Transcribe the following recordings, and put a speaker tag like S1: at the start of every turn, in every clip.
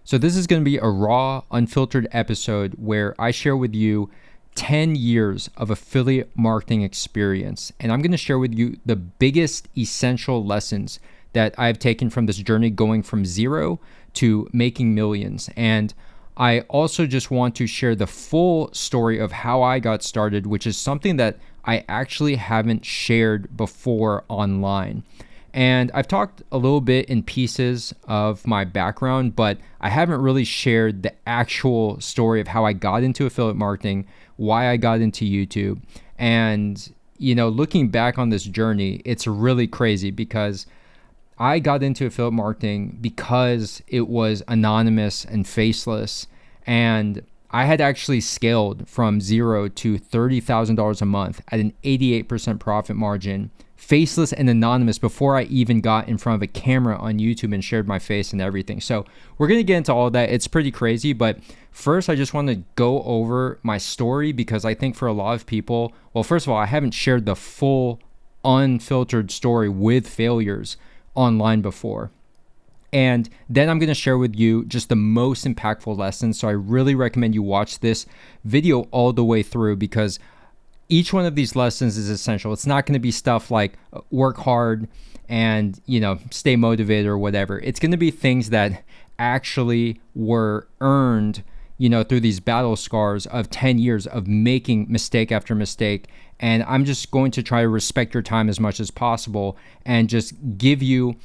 S1: So this is going to be a raw, unfiltered episode where I share with you 10 years of affiliate marketing experience. And I'm going to share with you the biggest essential lessons that I've taken from this journey going from zero to making millions. And I also just want to share the full story of how I got started, which is something that I actually haven't shared before online. And I've talked a little bit in pieces of my background, but I haven't really shared the actual story of how I got into affiliate marketing, why I got into YouTube. And, looking back on this journey, it's really crazy because I got into affiliate marketing because it was anonymous and faceless. And I had actually scaled from zero to $30,000 a month at an 88% profit margin, faceless and anonymous, before I even got in front of a camera on YouTube and shared my face and everything. So we're going to get into all of that. It's pretty crazy. But first, I just want to go over my story because I think for a lot of people, well, first of all, I haven't shared the full unfiltered story with failures online before. And then I'm going to share with you just the most impactful lessons. So I really recommend you watch this video all the way through because each one of these lessons is essential. It's not going to be stuff like work hard and, stay motivated or whatever. It's going to be things that actually were earned, through these battle scars of 10 years of making mistake after mistake. And I'm just going to try to respect your time as much as possible and just give you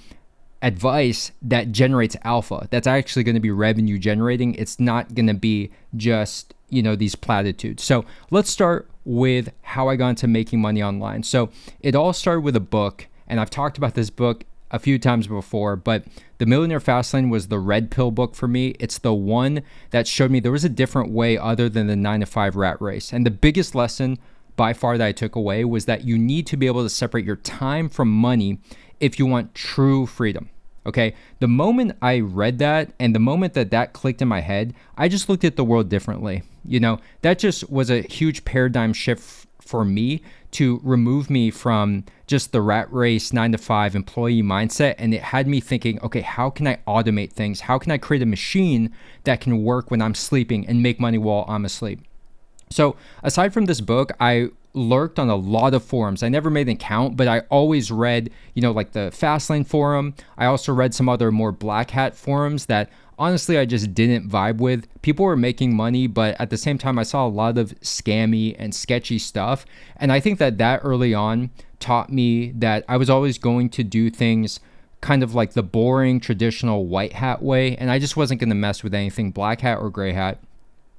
S1: advice that generates alpha. That's actually going to be revenue generating. It's not going to be just, these platitudes. So let's start with how I got into making money online. So it all started with a book, and I've talked about this book a few times before, but The Millionaire Fastlane was the red pill book for me. It's the one that showed me there was a different way other than the 9-to-5 rat race. And the biggest lesson by far that I took away was that you need to be able to separate your time from money if you want true freedom. Okay, the moment I read that and the moment that clicked in my head, I just looked at the world differently. That just was a huge paradigm shift for me to remove me from just the rat race 9-to-5 employee mindset. And it had me thinking, okay, how can I automate things? How can I create a machine that can work when I'm sleeping and make money while I'm asleep? So aside from this book, I lurked on a lot of forums. I never made an account, but I always read, like the Fastlane forum. I also read some other more black hat forums that honestly I just didn't vibe with. People were making money, but at the same time I saw a lot of scammy and sketchy stuff. And I think that early on taught me that I was always going to do things kind of like the boring traditional white hat way. And I just wasn't going to mess with anything black hat or gray hat.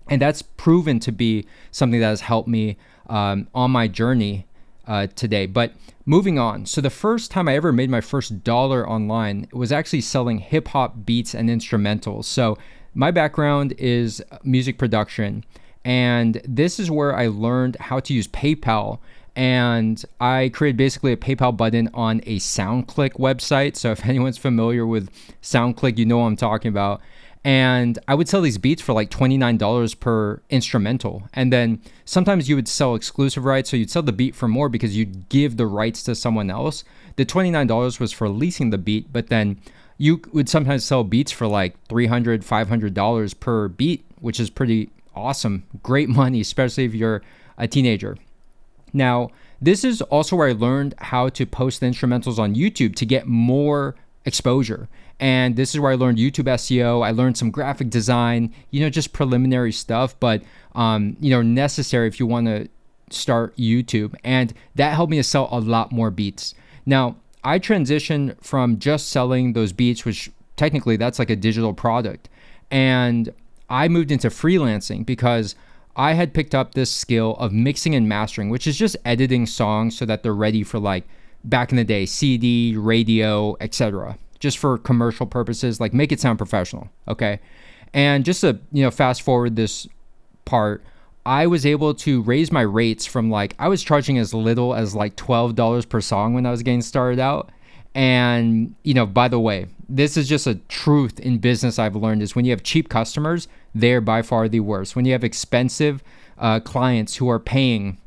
S1: And that's proven to be something that has helped me on my journey today. But moving on. So the first time I ever made my first dollar online was actually selling hip hop beats and instrumentals. So my background is music production. And this is where I learned how to use PayPal. And I created basically a PayPal button on a SoundClick website. So if anyone's familiar with SoundClick, you know what I'm talking about. And I would sell these beats for like $29 per instrumental. And then sometimes you would sell exclusive rights. So you'd sell the beat for more because you'd give the rights to someone else. The $29 was for leasing the beat, but then you would sometimes sell beats for like $300, $500 per beat, which is pretty awesome. Great money, especially if you're a teenager. Now, this is also where I learned how to post the instrumentals on YouTube to get more exposure. And this is where I learned YouTube SEO. I learned some graphic design, just preliminary stuff, but, necessary if you want to start YouTube. And that helped me to sell a lot more beats. Now, I transitioned from just selling those beats, which technically that's like a digital product. And I moved into freelancing because I had picked up this skill of mixing and mastering, which is just editing songs so that they're ready for like back in the day, CD, radio, etc. Just for commercial purposes, like make it sound professional, okay? And just to, fast forward this part, I was able to raise my rates from like, I was charging as little as like $12 per song when I was getting started out. And, by the way, this is just a truth in business I've learned is when you have cheap customers, they're by far the worst. When you have expensive clients who are paying,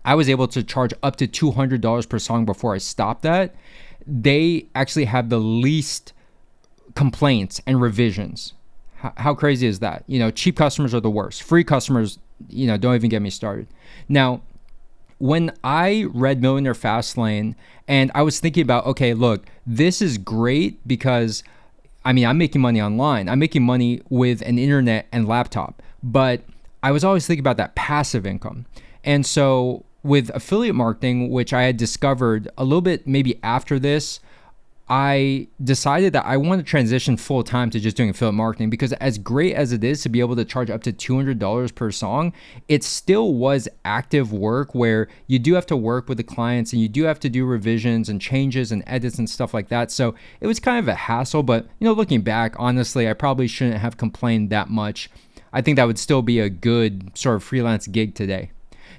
S1: I was able to charge up to $200 per song before I stopped that. They actually have the least complaints and revisions. How crazy is that? Cheap customers are the worst. Free customers, don't even get me started. Now, when I read Millionaire Fastlane and I was thinking about, okay, look, this is great because I'm making money online. I'm making money with an internet and laptop, but I was always thinking about that passive income. And so with affiliate marketing, which I had discovered a little bit maybe after this, I decided that I want to transition full time to just doing affiliate marketing, because as great as it is to be able to charge up to $200 per song, it still was active work where you do have to work with the clients and you do have to do revisions and changes and edits and stuff like that. So it was kind of a hassle, but looking back, honestly, I probably shouldn't have complained that much. I think that would still be a good sort of freelance gig today.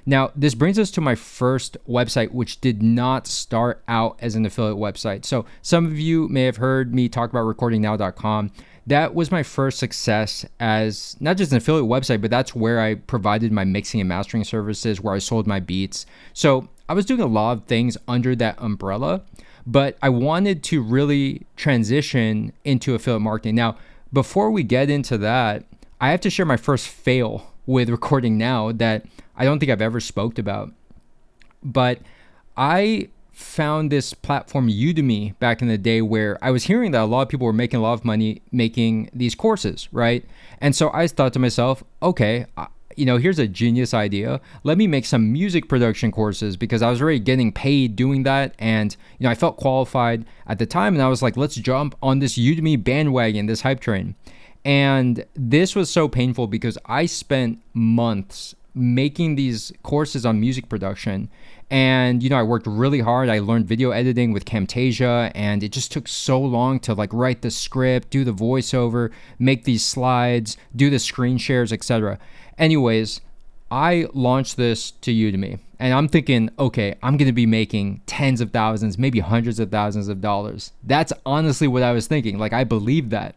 S1: Now, this brings us to my first website, which did not start out as an affiliate website. So some of you may have heard me talk about recordingnow.com. That was my first success as not just an affiliate website, but that's where I provided my mixing and mastering services, where I sold my beats. So I was doing a lot of things under that umbrella, but I wanted to really transition into affiliate marketing. Now, before we get into that, I have to share my first fail with Recording Now that I don't think I've ever spoke about. But I found this platform Udemy back in the day where I was hearing that a lot of people were making a lot of money making these courses, right? And so I thought to myself, okay, here's a genius idea. Let me make some music production courses, because I was already getting paid doing that. And, I felt qualified at the time. And I was like, let's jump on this Udemy bandwagon, this hype train. And this was so painful because I spent months making these courses on music production. And, I worked really hard. I learned video editing with Camtasia, and it just took so long to write the script, do the voiceover, make these slides, do the screen shares, etc. Anyways, I launched this to Udemy, and I'm thinking, okay, I'm going to be making tens of thousands, maybe hundreds of thousands of dollars. That's honestly what I was thinking. I believed that.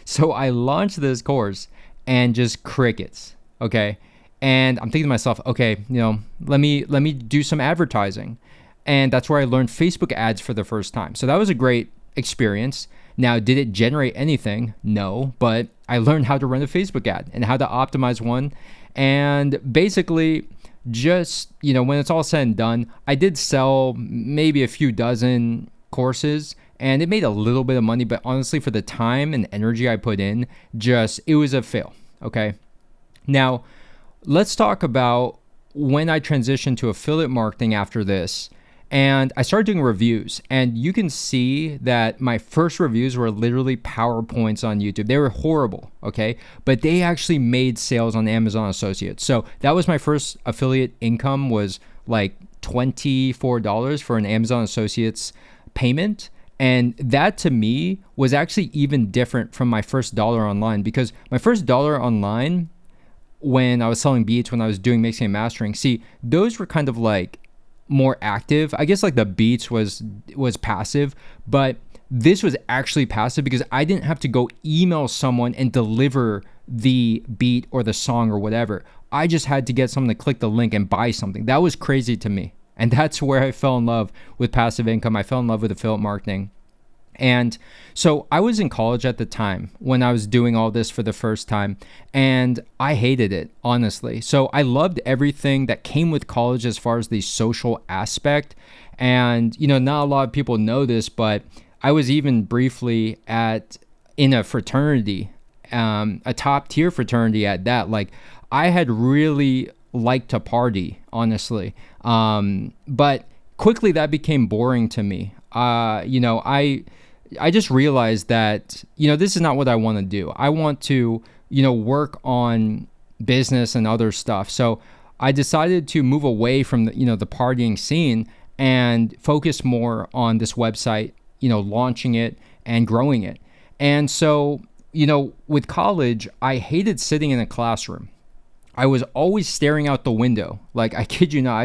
S1: So I launched this course and just crickets. Okay. And I'm thinking to myself, okay, let me do some advertising. And that's where I learned Facebook ads for the first time. So that was a great experience. Now, did it generate anything? No, but I learned how to run a Facebook ad and how to optimize one. And basically, just, when it's all said and done, I did sell maybe a few dozen courses, and it made a little bit of money, but honestly, for the time and energy I put in, it was a fail. Okay. Now, let's talk about when I transitioned to affiliate marketing after this. And I started doing reviews, and you can see that my first reviews were literally PowerPoints on YouTube. They were horrible, okay? But they actually made sales on Amazon Associates. So that was my first affiliate income, was like $24 for an Amazon Associates payment. And that to me was actually even different from my first dollar online, because my first dollar online, when I was selling beats, when I was doing mixing and mastering, those were kind of more active. I guess the beats was passive, but this was actually passive because I didn't have to go email someone and deliver the beat or the song or whatever. I just had to get someone to click the link and buy something. That was crazy to me. And that's where I fell in love with passive income. I fell in love with affiliate marketing. And so I was in college at the time when I was doing all this for the first time, and I hated it, honestly. So I loved everything that came with college as far as the social aspect. And, not a lot of people know this, but I was even briefly in a fraternity, a top tier fraternity at that. I had really liked to party, honestly. But quickly that became boring to me. I just realized that, this is not what I want to do. I want to, work on business and other stuff. So I decided to move away from the partying scene and focus more on this website, launching it and growing it. And so, with college, I hated sitting in a classroom. I was always staring out the window. I kid you not,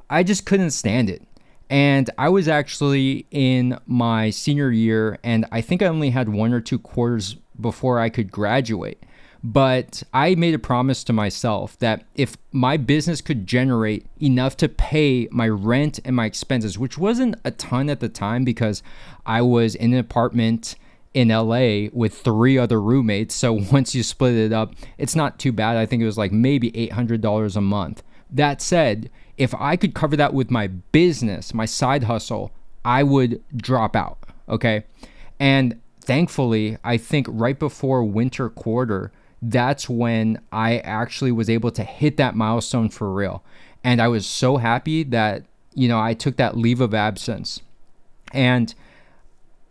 S1: I just couldn't stand it. And I was actually in my senior year, and I think I only had 1 or 2 quarters before I could graduate. But I made a promise to myself that if my business could generate enough to pay my rent and my expenses, which wasn't a ton at the time because I was in an apartment in LA with 3 other roommates. So once you split it up, it's not too bad. I think it was like maybe $800 a month. That said, if I could cover that with my business, my side hustle, I would drop out. Okay. And thankfully, I think right before winter quarter, that's when I actually was able to hit that milestone for real. And I was so happy that, I took that leave of absence and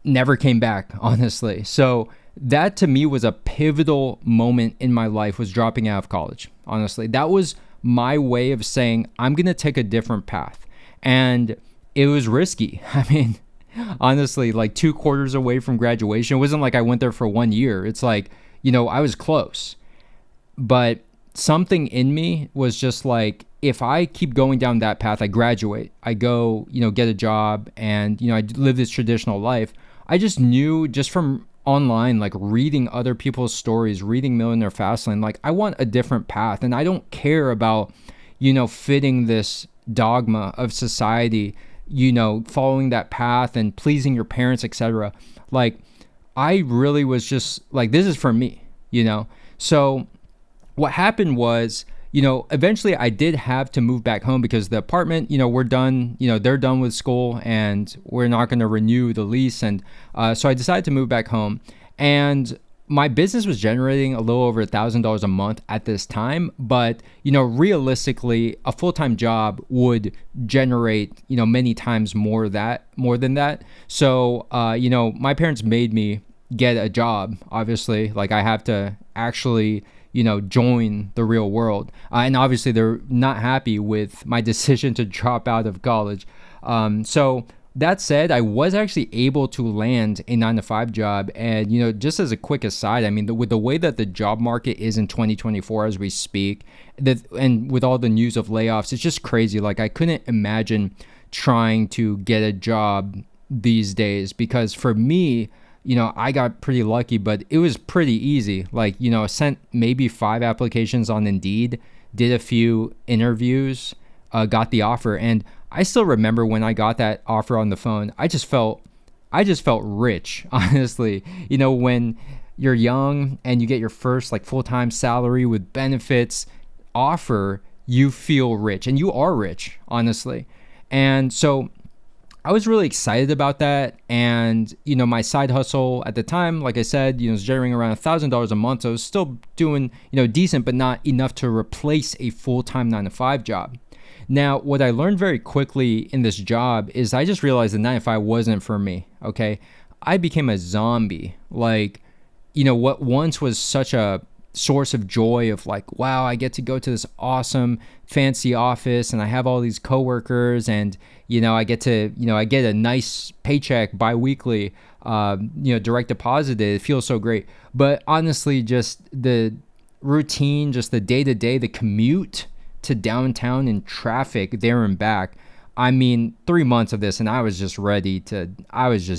S1: never came back, honestly. So that to me was a pivotal moment in my life, was dropping out of college. Honestly, that was my way of saying, I'm going to take a different path. And it was risky. I mean, honestly, like 2 quarters away from graduation, it wasn't like I went there for 1 year. It's like, I was close, but something in me was just like, if I keep going down that path, I graduate, I go, get a job, and, I live this traditional life. I just knew, just from online, like reading other people's stories, reading Millionaire Fastlane, like I want a different path. And I don't care about, fitting this dogma of society, following that path and pleasing your parents, etc. Like I really was just like, this is for me, So what happened was, eventually I did have to move back home because the apartment, we're done, they're done with school and we're not going to renew the lease. And so I decided to move back home, and my business was generating a little over $1,000 a month at this time. But, realistically, a full-time job would generate, many times more than that. So, my parents made me get a job, obviously. Like I have to actually join the real world. And obviously they're not happy with my decision to drop out of college. So that said, I was actually able to land a 9-to-5 job. And, just as a quick aside, I mean, with the way that the job market is in 2024 as we speak, and with all the news of layoffs, it's just crazy. Like I couldn't imagine trying to get a job these days, because for me, I got pretty lucky, but it was pretty easy. Like, I sent maybe 5 applications on Indeed, did a few interviews, got the offer. And I still remember when I got that offer on the phone, I just felt rich, honestly. When you're young and you get your first like full-time salary with benefits offer, you feel rich, and you are rich, honestly. And so I was really excited about that. And, my side hustle at the time, like I said, was generating around $1,000 a month. So I was still doing, decent, but not enough to replace a full-time 9-to-5 job. Now, what I learned very quickly in this job is I just realized the 9-to-5 wasn't for me. Okay. I became a zombie. Like, what once was such a source of joy of like, wow, I get to go to this awesome fancy office and I have all these coworkers, and I get to I get a nice paycheck bi-weekly, direct deposited. It feels so great. But honestly, just the routine, just the day-to-day, the commute to downtown in traffic there and back, I mean, 3 months of this and I was just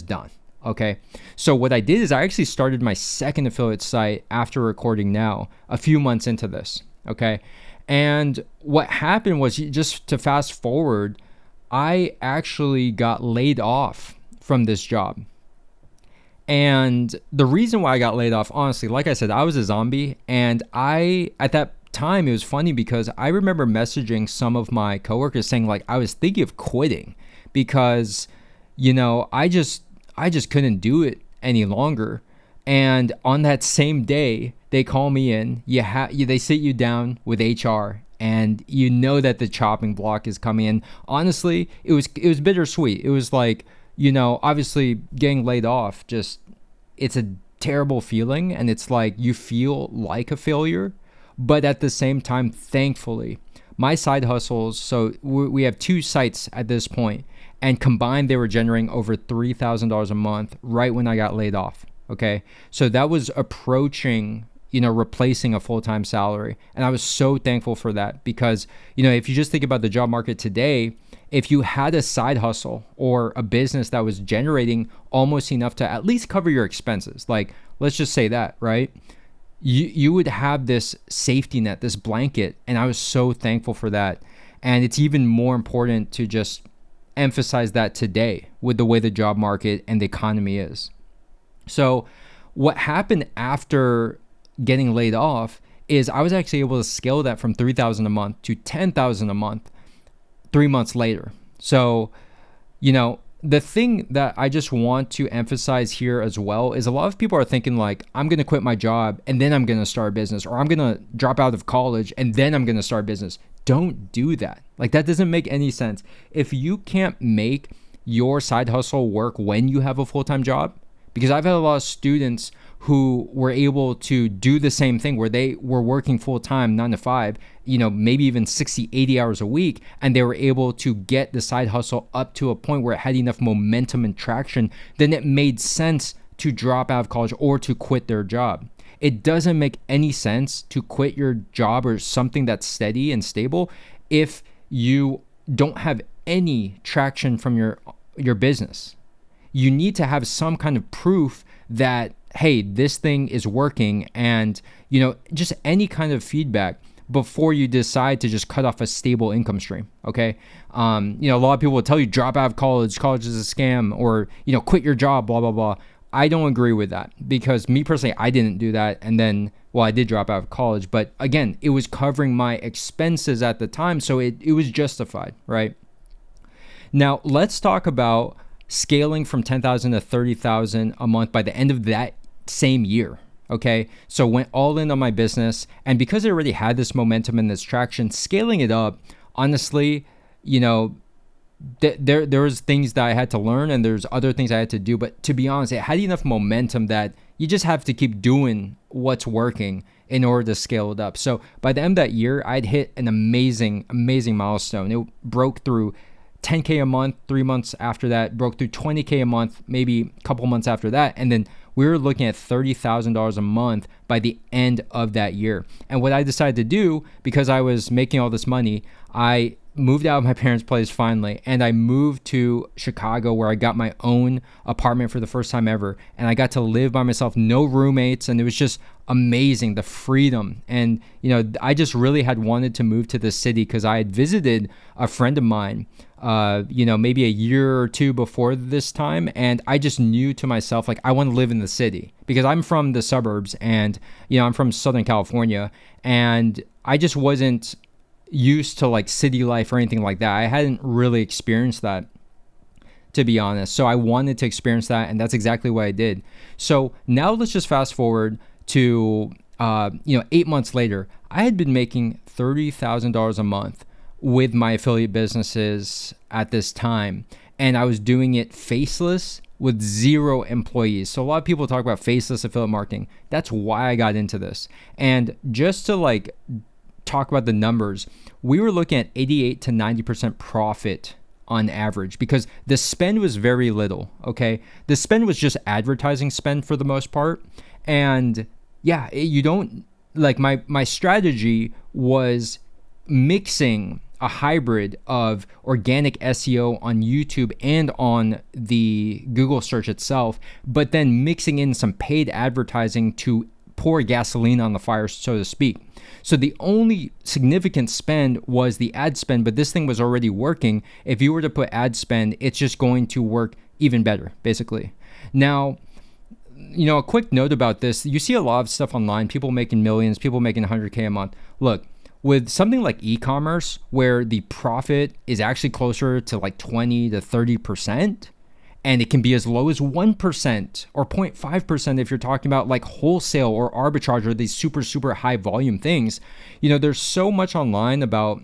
S1: done. Okay. So what I did is I actually started my second affiliate site after recording now, a few months into this. Okay. And what happened was, just to fast forward, I actually got laid off from this job. And the reason why I got laid off, honestly, like I said, I was a zombie. And at that time, it was funny because I remember messaging some of my coworkers saying like, I was thinking of quitting because, I just couldn't do it any longer. And on that same day, they call me in. They sit you down with HR, and that the chopping block is coming in. Honestly, it was bittersweet. It was like, obviously getting laid off, it's a terrible feeling, and it's like you feel like a failure. But at the same time, thankfully, my side hustles, so we have 2 sites at this point, and combined they were generating over $3,000 a month right when I got laid off. Okay. So that was approaching, replacing a full-time salary. And I was so thankful for that because, if you just think about the job market today, if you had a side hustle or a business that was generating almost enough to at least cover your expenses, like let's just say that, right? You would have this safety net, this blanket. And I was so thankful for that. And it's even more important to just emphasize that today with the way the job market and the economy is. So what happened after getting laid off is I was actually able to scale that from 3,000 a month to 10,000 a month 3 months later. So, the thing that I just want to emphasize here as well is a lot of people are thinking like, I'm going to quit my job and then I'm going to start a business, or I'm going to drop out of college and then I'm going to start a business. Don't do that. Like, that doesn't make any sense. If you can't make your side hustle work when you have a full-time job, because I've had a lot of students who were able to do the same thing where they were working full-time 9 to 5, maybe even 60, 80 hours a week, and they were able to get the side hustle up to a point where it had enough momentum and traction, then it made sense to drop out of college or to quit their job. It doesn't make any sense to quit your job or something that's steady and stable if you don't have any traction from your business. You need to have some kind of proof that, hey, this thing is working, and just any kind of feedback before you decide to just cut off a stable income stream. Okay. A lot of people will tell you drop out of college is a scam, or quit your job, blah blah blah. I don't agree with that, because me personally, I didn't do that. And then, well, I did drop out of college, but again, it was covering my expenses at the time, so it was justified, right? Now let's talk about scaling from 10,000 to 30,000 a month by the end of that same year. Okay. So went all in on my business. And because I already had this momentum and this traction, scaling it up, honestly, there was things that I had to learn and there's other things I had to do. But to be honest, it had enough momentum that you just have to keep doing what's working in order to scale it up. So by the end of that year, I'd hit an amazing, amazing milestone. It broke through 10K a month. 3 months after that, broke through 20K a month, maybe a couple months after that. And then we were looking at $30,000 a month by the end of that year. And what I decided to do, because I was making all this money, I moved out of my parents' place finally, and I moved to Chicago, where I got my own apartment for the first time ever. And I got to live by myself, no roommates, and it was just amazing, the freedom. And I just really had wanted to move to the city because I had visited a friend of mine maybe a year or two before this time. And I just knew to myself, like, I want to live in the city, because I'm from the suburbs and, I'm from Southern California, and I just wasn't used to like city life or anything like that. I hadn't really experienced that, to be honest. So I wanted to experience that, and that's exactly what I did. So now let's just fast forward to, 8 months later. I had been making $30,000 a month with my affiliate businesses at this time, and I was doing it faceless with 0 employees. So a lot of people talk about faceless affiliate marketing. That's why I got into this. And just to like talk about the numbers, we were looking at 88 to 90% profit on average, because the spend was very little. Okay. The spend was just advertising spend for the most part. And yeah, you don't like my strategy was mixing a hybrid of organic SEO on YouTube and on the Google search itself, but then mixing in some paid advertising to pour gasoline on the fire, so to speak. So the only significant spend was the ad spend, but this thing was already working. If you were to put ad spend, it's just going to work even better, basically. Now, a quick note about this, you see a lot of stuff online, people making millions, people making 100K a month. Look, with something like e-commerce, where the profit is actually closer to like 20 to 30%, and it can be as low as 1% or 0.5% if you're talking about like wholesale or arbitrage or these super, super high volume things. There's so much online about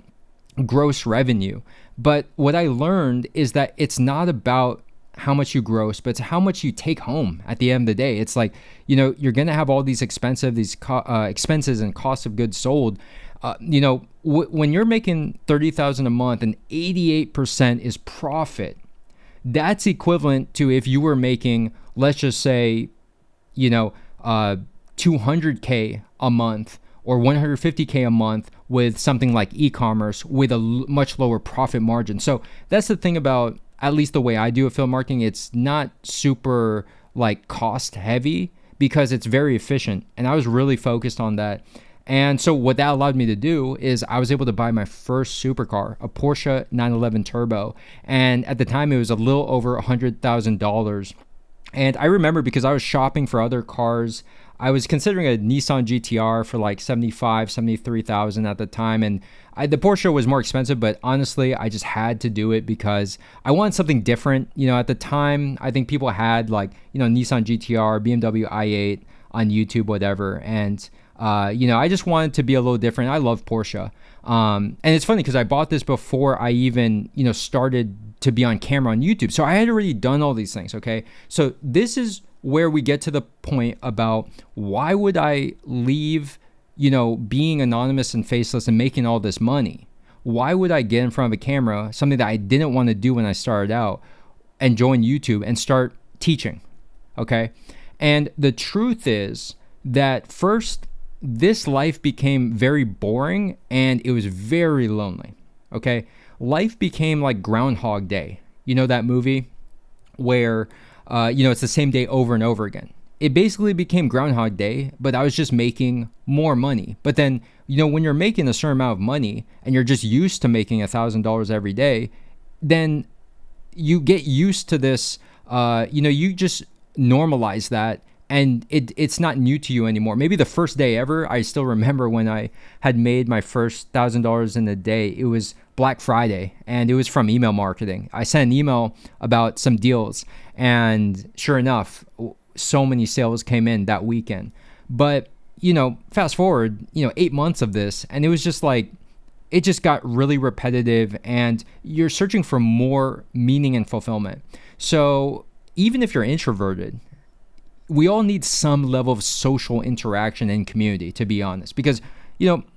S1: gross revenue. But what I learned is that it's not about how much you gross, but it's how much you take home at the end of the day. It's like, you're going to have all these expenses and costs of goods sold. When you're making $30,000 a month and 88% is profit, that's equivalent to if you were making, let's just say, 200K a month or 150K a month with something like e-commerce with a much lower profit margin. So that's the thing about, at least the way I do affiliate marketing, it's not super like cost heavy because it's very efficient. And I was really focused on that. And so what that allowed me to do is I was able to buy my first supercar, a Porsche 911 Turbo. And at the time, it was a little over $100,000. And I remember because I was shopping for other cars, I was considering a Nissan GTR for like 75, 73,000 at the time. And the Porsche was more expensive, but honestly, I just had to do it because I wanted something different. At the time, I think people had like, Nissan GTR, BMW i8 on YouTube, whatever. And, I just wanted to be a little different. I love Porsche. And it's funny because I bought this before I even, started to be on camera on YouTube. So I had already done all these things, okay? So this is where we get to the point about why would I leave, being anonymous and faceless and making all this money? Why would I get in front of a camera, something that I didn't want to do when I started out, and join YouTube and start teaching, okay? And the truth is that first, this life became very boring and it was very lonely, okay? Life became like Groundhog Day. You know that movie where, it's the same day over and over again. It basically became Groundhog Day, but I was just making more money. But then, when you're making a certain amount of money and you're just used to making $1,000 every day, then you get used to this, you just normalize that. And it's not new to you anymore. Maybe the first day ever, I still remember when I had made my first $1,000 in a day. It was Black Friday, and it was from email marketing. I sent an email about some deals, and sure enough, so many sales came in that weekend. But, fast forward, 8 months of this, and it was just like, it just got really repetitive, and you're searching for more meaning and fulfillment. So even if you're introverted, we all need some level of social interaction and community, to be honest, because,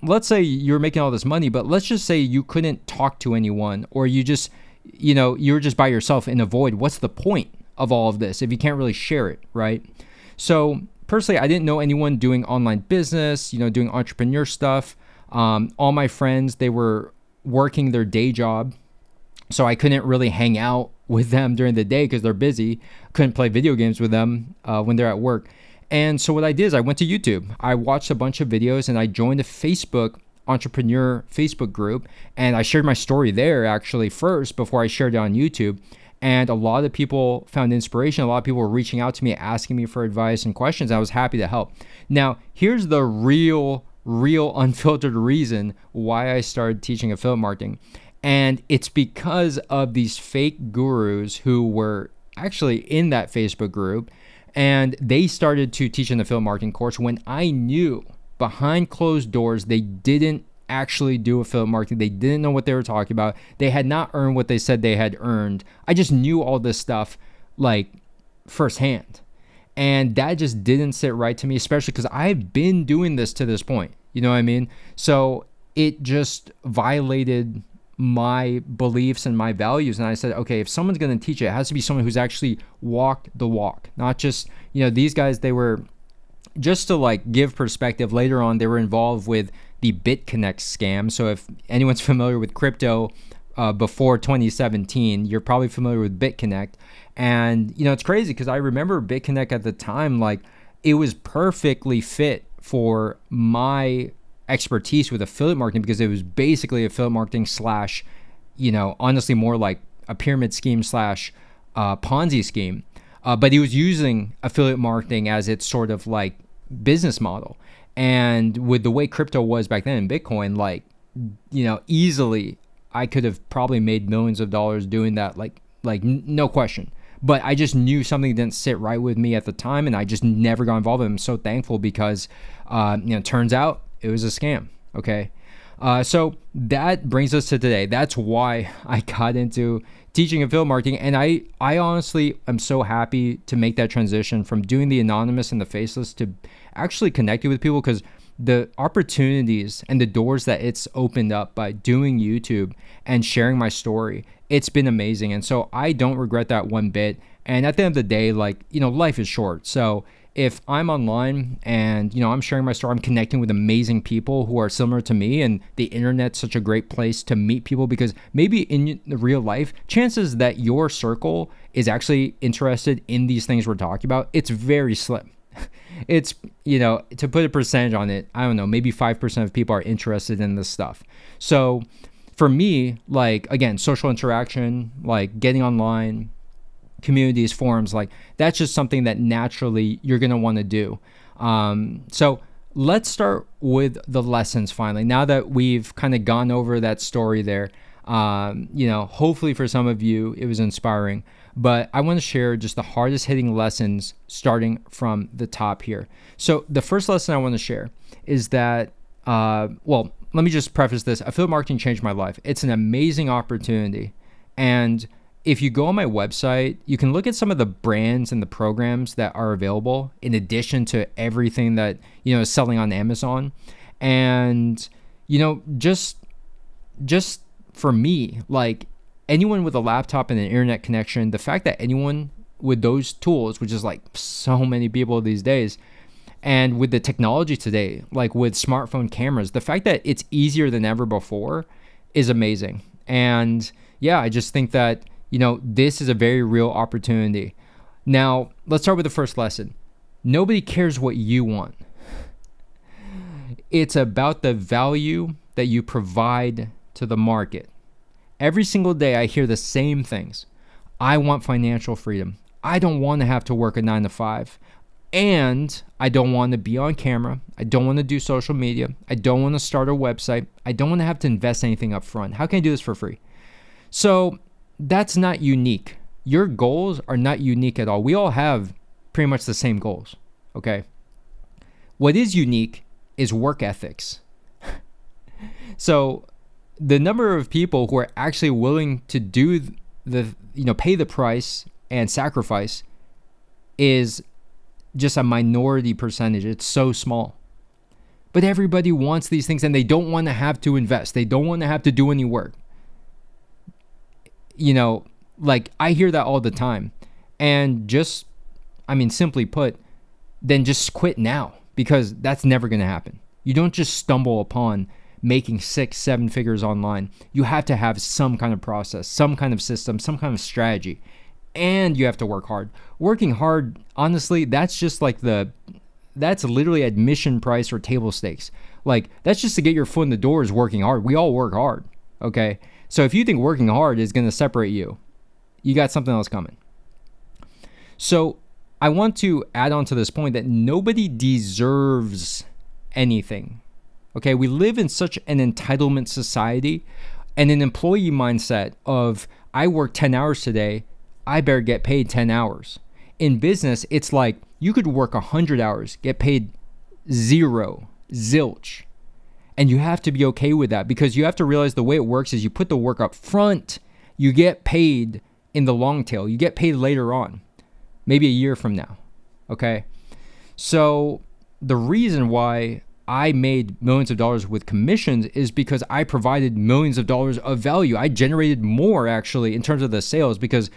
S1: let's say you're making all this money, but let's just say you couldn't talk to anyone, or you just, you're just by yourself in a void. What's the point of all of this if you can't really share it, right? So personally, I didn't know anyone doing online business, doing entrepreneur stuff. All my friends, they were working their day job, so I couldn't really hang out with them during the day because they're busy. Couldn't play video games with them when they're at work. And so what I did is I went to YouTube. I watched a bunch of videos and I joined a Facebook entrepreneur Facebook group. And I shared my story there actually first before I shared it on YouTube. And a lot of people found inspiration. A lot of people were reaching out to me, asking me for advice and questions. I was happy to help. Now, here's the real unfiltered reason why I started teaching affiliate marketing. And it's because of these fake gurus who were actually in that Facebook group, and they started to teach an affiliate marketing course when I knew behind closed doors they didn't actually do affiliate marketing. They didn't know what they were talking about. They had not earned what they said they had earned. I just knew all this stuff like firsthand. And that just didn't sit right to me, especially because I've been doing this to this point. You know what I mean? So it just violated my beliefs and my values. And I said, okay, if someone's going to teach it, it has to be someone who's actually walked the walk, not just, these guys, they were, just to like give perspective, later on, they were involved with the BitConnect scam. So if anyone's familiar with crypto before 2017, you're probably familiar with BitConnect. And, it's crazy because I remember BitConnect at the time, like it was perfectly fit for my expertise with affiliate marketing because it was basically affiliate marketing slash, honestly more like a pyramid scheme slash Ponzi scheme. But he was using affiliate marketing as its sort of like business model. And with the way crypto was back then in Bitcoin, like, easily I could have probably made millions of dollars doing that, like no question. But I just knew something didn't sit right with me at the time, and I just never got involved. I'm so thankful because, turns out it was a scam. Okay. So that brings us to today. That's why I got into teaching affiliate marketing. And I honestly am so happy to make that transition from doing the anonymous and the faceless to actually connecting with people, because the opportunities and the doors that it's opened up by doing YouTube and sharing my story, it's been amazing. And so I don't regret that one bit. And at the end of the day, like, life is short. So if I'm online and, I'm sharing my story, I'm connecting with amazing people who are similar to me, and the internet's such a great place to meet people, because maybe in the real life, chances that your circle is actually interested in these things we're talking about, it's very slim. It's, to put a percentage on it, I don't know, maybe 5% of people are interested in this stuff. So for me, like, again, social interaction, like getting online, communities, forums, like that's just something that naturally you're going to want to do. So let's start with the lessons finally. Now that we've kind of gone over that story there, hopefully for some of you, it was inspiring, but I want to share just the hardest hitting lessons starting from the top here. So the first lesson I want to share is that, let me just preface this. Affiliate marketing changed my life. It's an amazing opportunity. And if you go on my website, you can look at some of the brands and the programs that are available in addition to everything that, is selling on Amazon. And, just for me, like anyone with a laptop and an internet connection, the fact that anyone with those tools, which is like so many people these days, and with the technology today, like with smartphone cameras, the fact that it's easier than ever before is amazing. And yeah, I just think that, this is a very real opportunity. Now, let's start with the first lesson. Nobody cares what you want. It's about the value that you provide to the market. Every single day, I hear the same things. I want financial freedom. I don't want to have to work a 9 to 5. And I don't want to be on camera. I don't want to do social media. I don't want to start a website. I don't want to have to invest anything up front. How can I do this for free? So that's not unique. Your goals are not unique at all. We all have pretty much the same goals, okay? What is unique is work ethics. So the number of people who are actually willing to do pay the price and sacrifice is just a minority percentage. It's so small. But everybody wants these things and they don't want to have to invest. They don't want to have to do any work. Like I hear that all the time. And simply put, then just quit now, because that's never going to happen. You don't just stumble upon making 6-7 figures online. You have to have some kind of process, some kind of system, some kind of strategy. And you have to work hard. Working hard, honestly, that's just like that's literally admission price or table stakes. Like that's just to get your foot in the door is working hard. We all work hard, okay? So if you think working hard is going to separate you, you got something else coming. So I want to add on to this point that nobody deserves anything, okay? We live in such an entitlement society and an employee mindset of I work 10 hours today, I better get paid 10 hours. In business, it's like you could work 100 hours, get paid zero, zilch. And you have to be okay with that, because you have to realize the way it works is you put the work up front, you get paid in the long tail. You get paid later on, maybe a year from now, okay? So the reason why I made millions of dollars with commissions is because I provided millions of dollars of value. I generated more actually in terms of the sales, because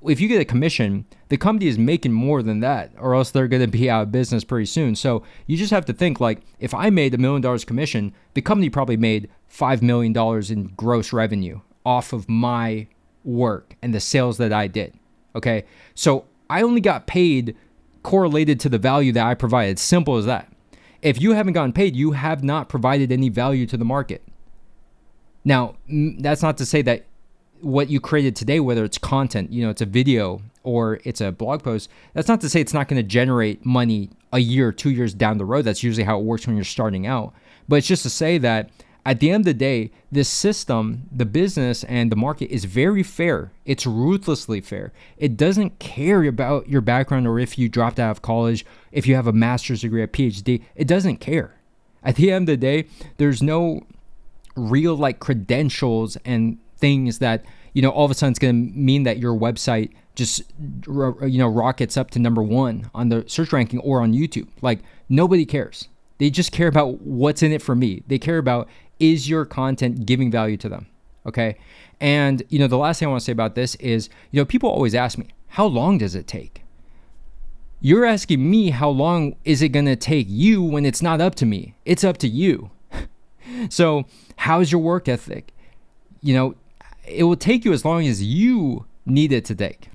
S1: if you get a commission, the company is making more than that, or else they're going to be out of business pretty soon. So you just have to think like, if I made $1 million commission, the company probably made $5 million in gross revenue off of my work and the sales that I did. Okay. So I only got paid correlated to the value that I provided. Simple as that. If you haven't gotten paid, you have not provided any value to the market. Now, that's not to say that what you created today, whether it's content, it's a video or it's a blog post, that's not to say it's not going to generate money a year or 2 years down the road. That's usually how it works when you're starting out. But it's just to say that at the end of the day, this system, the business and the market is very fair. It's ruthlessly fair. It doesn't care about your background or if you dropped out of college, if you have a master's degree, a PhD. It doesn't care. At the end of the day, there's no real credentials and things that, all of a sudden it's going to mean that your website just, rockets up to number 1 on the search ranking or on YouTube. Like nobody cares. They just care about what's in it for me. They care about, is your content giving value to them? Okay. And, the last thing I want to say about this is, people always ask me, how long does it take? You're asking me how long is it going to take you when it's not up to me? It's up to you. So how's your work ethic? It will take you as long as you need it to take.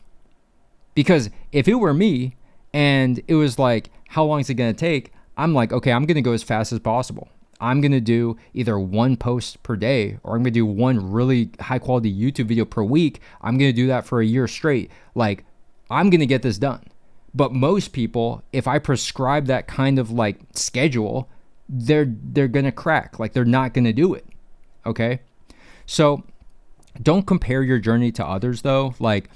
S1: Because if it were me and it was like, how long is it going to take? I'm like, okay, I'm going to go as fast as possible. I'm going to do either 1 post per day, or I'm going to do 1 really high quality YouTube video per week. I'm going to do that for a year straight. Like I'm going to get this done. But most people, if I prescribe that kind of like schedule, they're going to crack. Like they're not going to do it. Okay? So don't compare your journey to others though. Like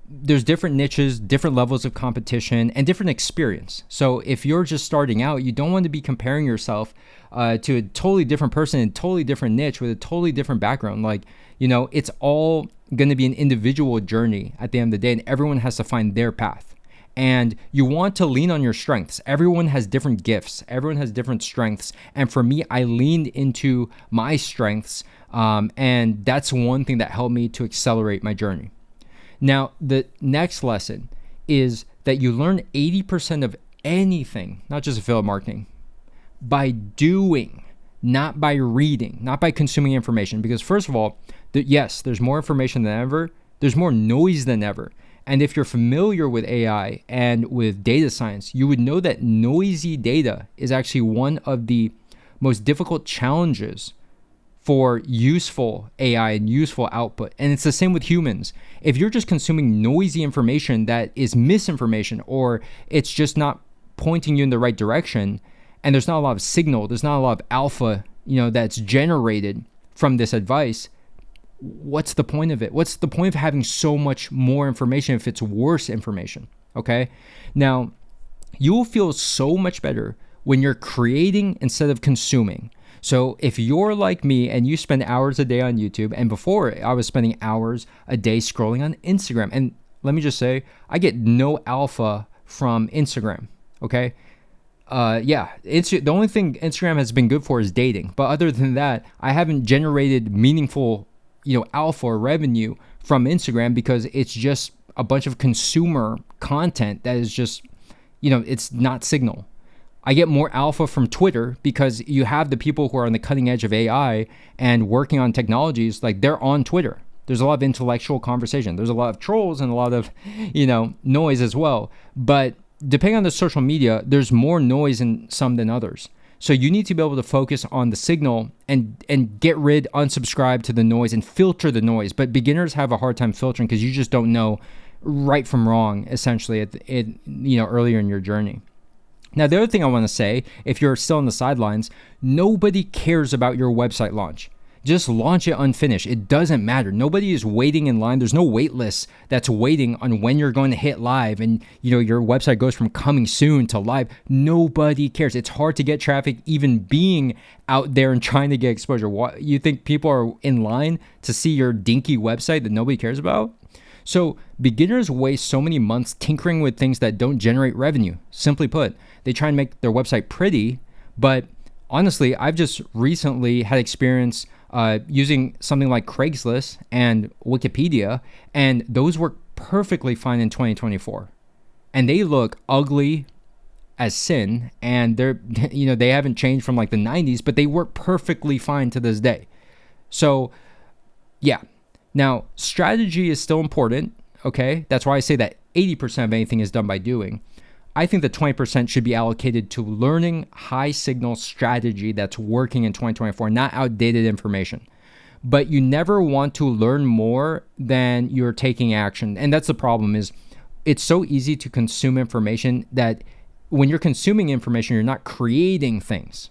S1: there's different niches, different levels of competition, and different experience. So if you're just starting out, you don't want to be comparing yourself to a totally different person in a totally different niche with a totally different background. Like, it's all going to be an individual journey at the end of the day, and everyone has to find their path. And you want to lean on your strengths. Everyone has different gifts. Everyone has different strengths. And for me, I leaned into my strengths. And that's one thing that helped me to accelerate my journey. Now, the next lesson is that you learn 80% of anything, not just affiliate marketing, by doing, not by reading, not by consuming information. Because first of all, yes, there's more information than ever. There's more noise than ever. And if you're familiar with AI and with data science, you would know that noisy data is actually one of the most difficult challenges for useful AI and useful output. And it's the same with humans. If you're just consuming noisy information that is misinformation, or it's just not pointing you in the right direction, and there's not a lot of signal, there's not a lot of alpha, that's generated from this advice, what's the point of it? What's the point of having so much more information if it's worse information? Okay. Now, you will feel so much better when you're creating instead of consuming. So if you're like me and you spend hours a day on YouTube, and before I was spending hours a day scrolling on Instagram, and let me just say, I get no alpha from Instagram. Okay. The only thing Instagram has been good for is dating. But other than that, I haven't generated meaningful alpha or revenue from Instagram, because it's just a bunch of consumer content that is just, it's not signal. I get more alpha from Twitter because you have the people who are on the cutting edge of AI and working on technologies, like they're on Twitter. There's a lot of intellectual conversation. There's a lot of trolls and a lot of, noise as well. But depending on the social media, there's more noise in some than others. So you need to be able to focus on the signal and unsubscribe to the noise and filter the noise. But beginners have a hard time filtering because you just don't know right from wrong, essentially, earlier in your journey. Now, the other thing I want to say, if you're still on the sidelines, nobody cares about your website launch. Just launch it unfinished. It doesn't matter. Nobody is waiting in line. There's no wait list that's waiting on when you're going to hit live and your website goes from coming soon to live. Nobody cares. It's hard to get traffic even being out there and trying to get exposure. What, you think people are in line to see your dinky website that nobody cares about? So beginners waste so many months tinkering with things that don't generate revenue. Simply put, they try and make their website pretty, but honestly, I've just recently had experience using something like Craigslist and Wikipedia, and those work perfectly fine in 2024. And they look ugly as sin, and they're, they haven't changed from like the 90s, but they work perfectly fine to this day. So, yeah. Now, strategy is still important, okay? That's why I say that 80% of anything is done by doing. I think the 20% should be allocated to learning high signal strategy that's working in 2024, not outdated information. But you never want to learn more than you're taking action. And that's the problem, is it's so easy to consume information that when you're consuming information, you're not creating things.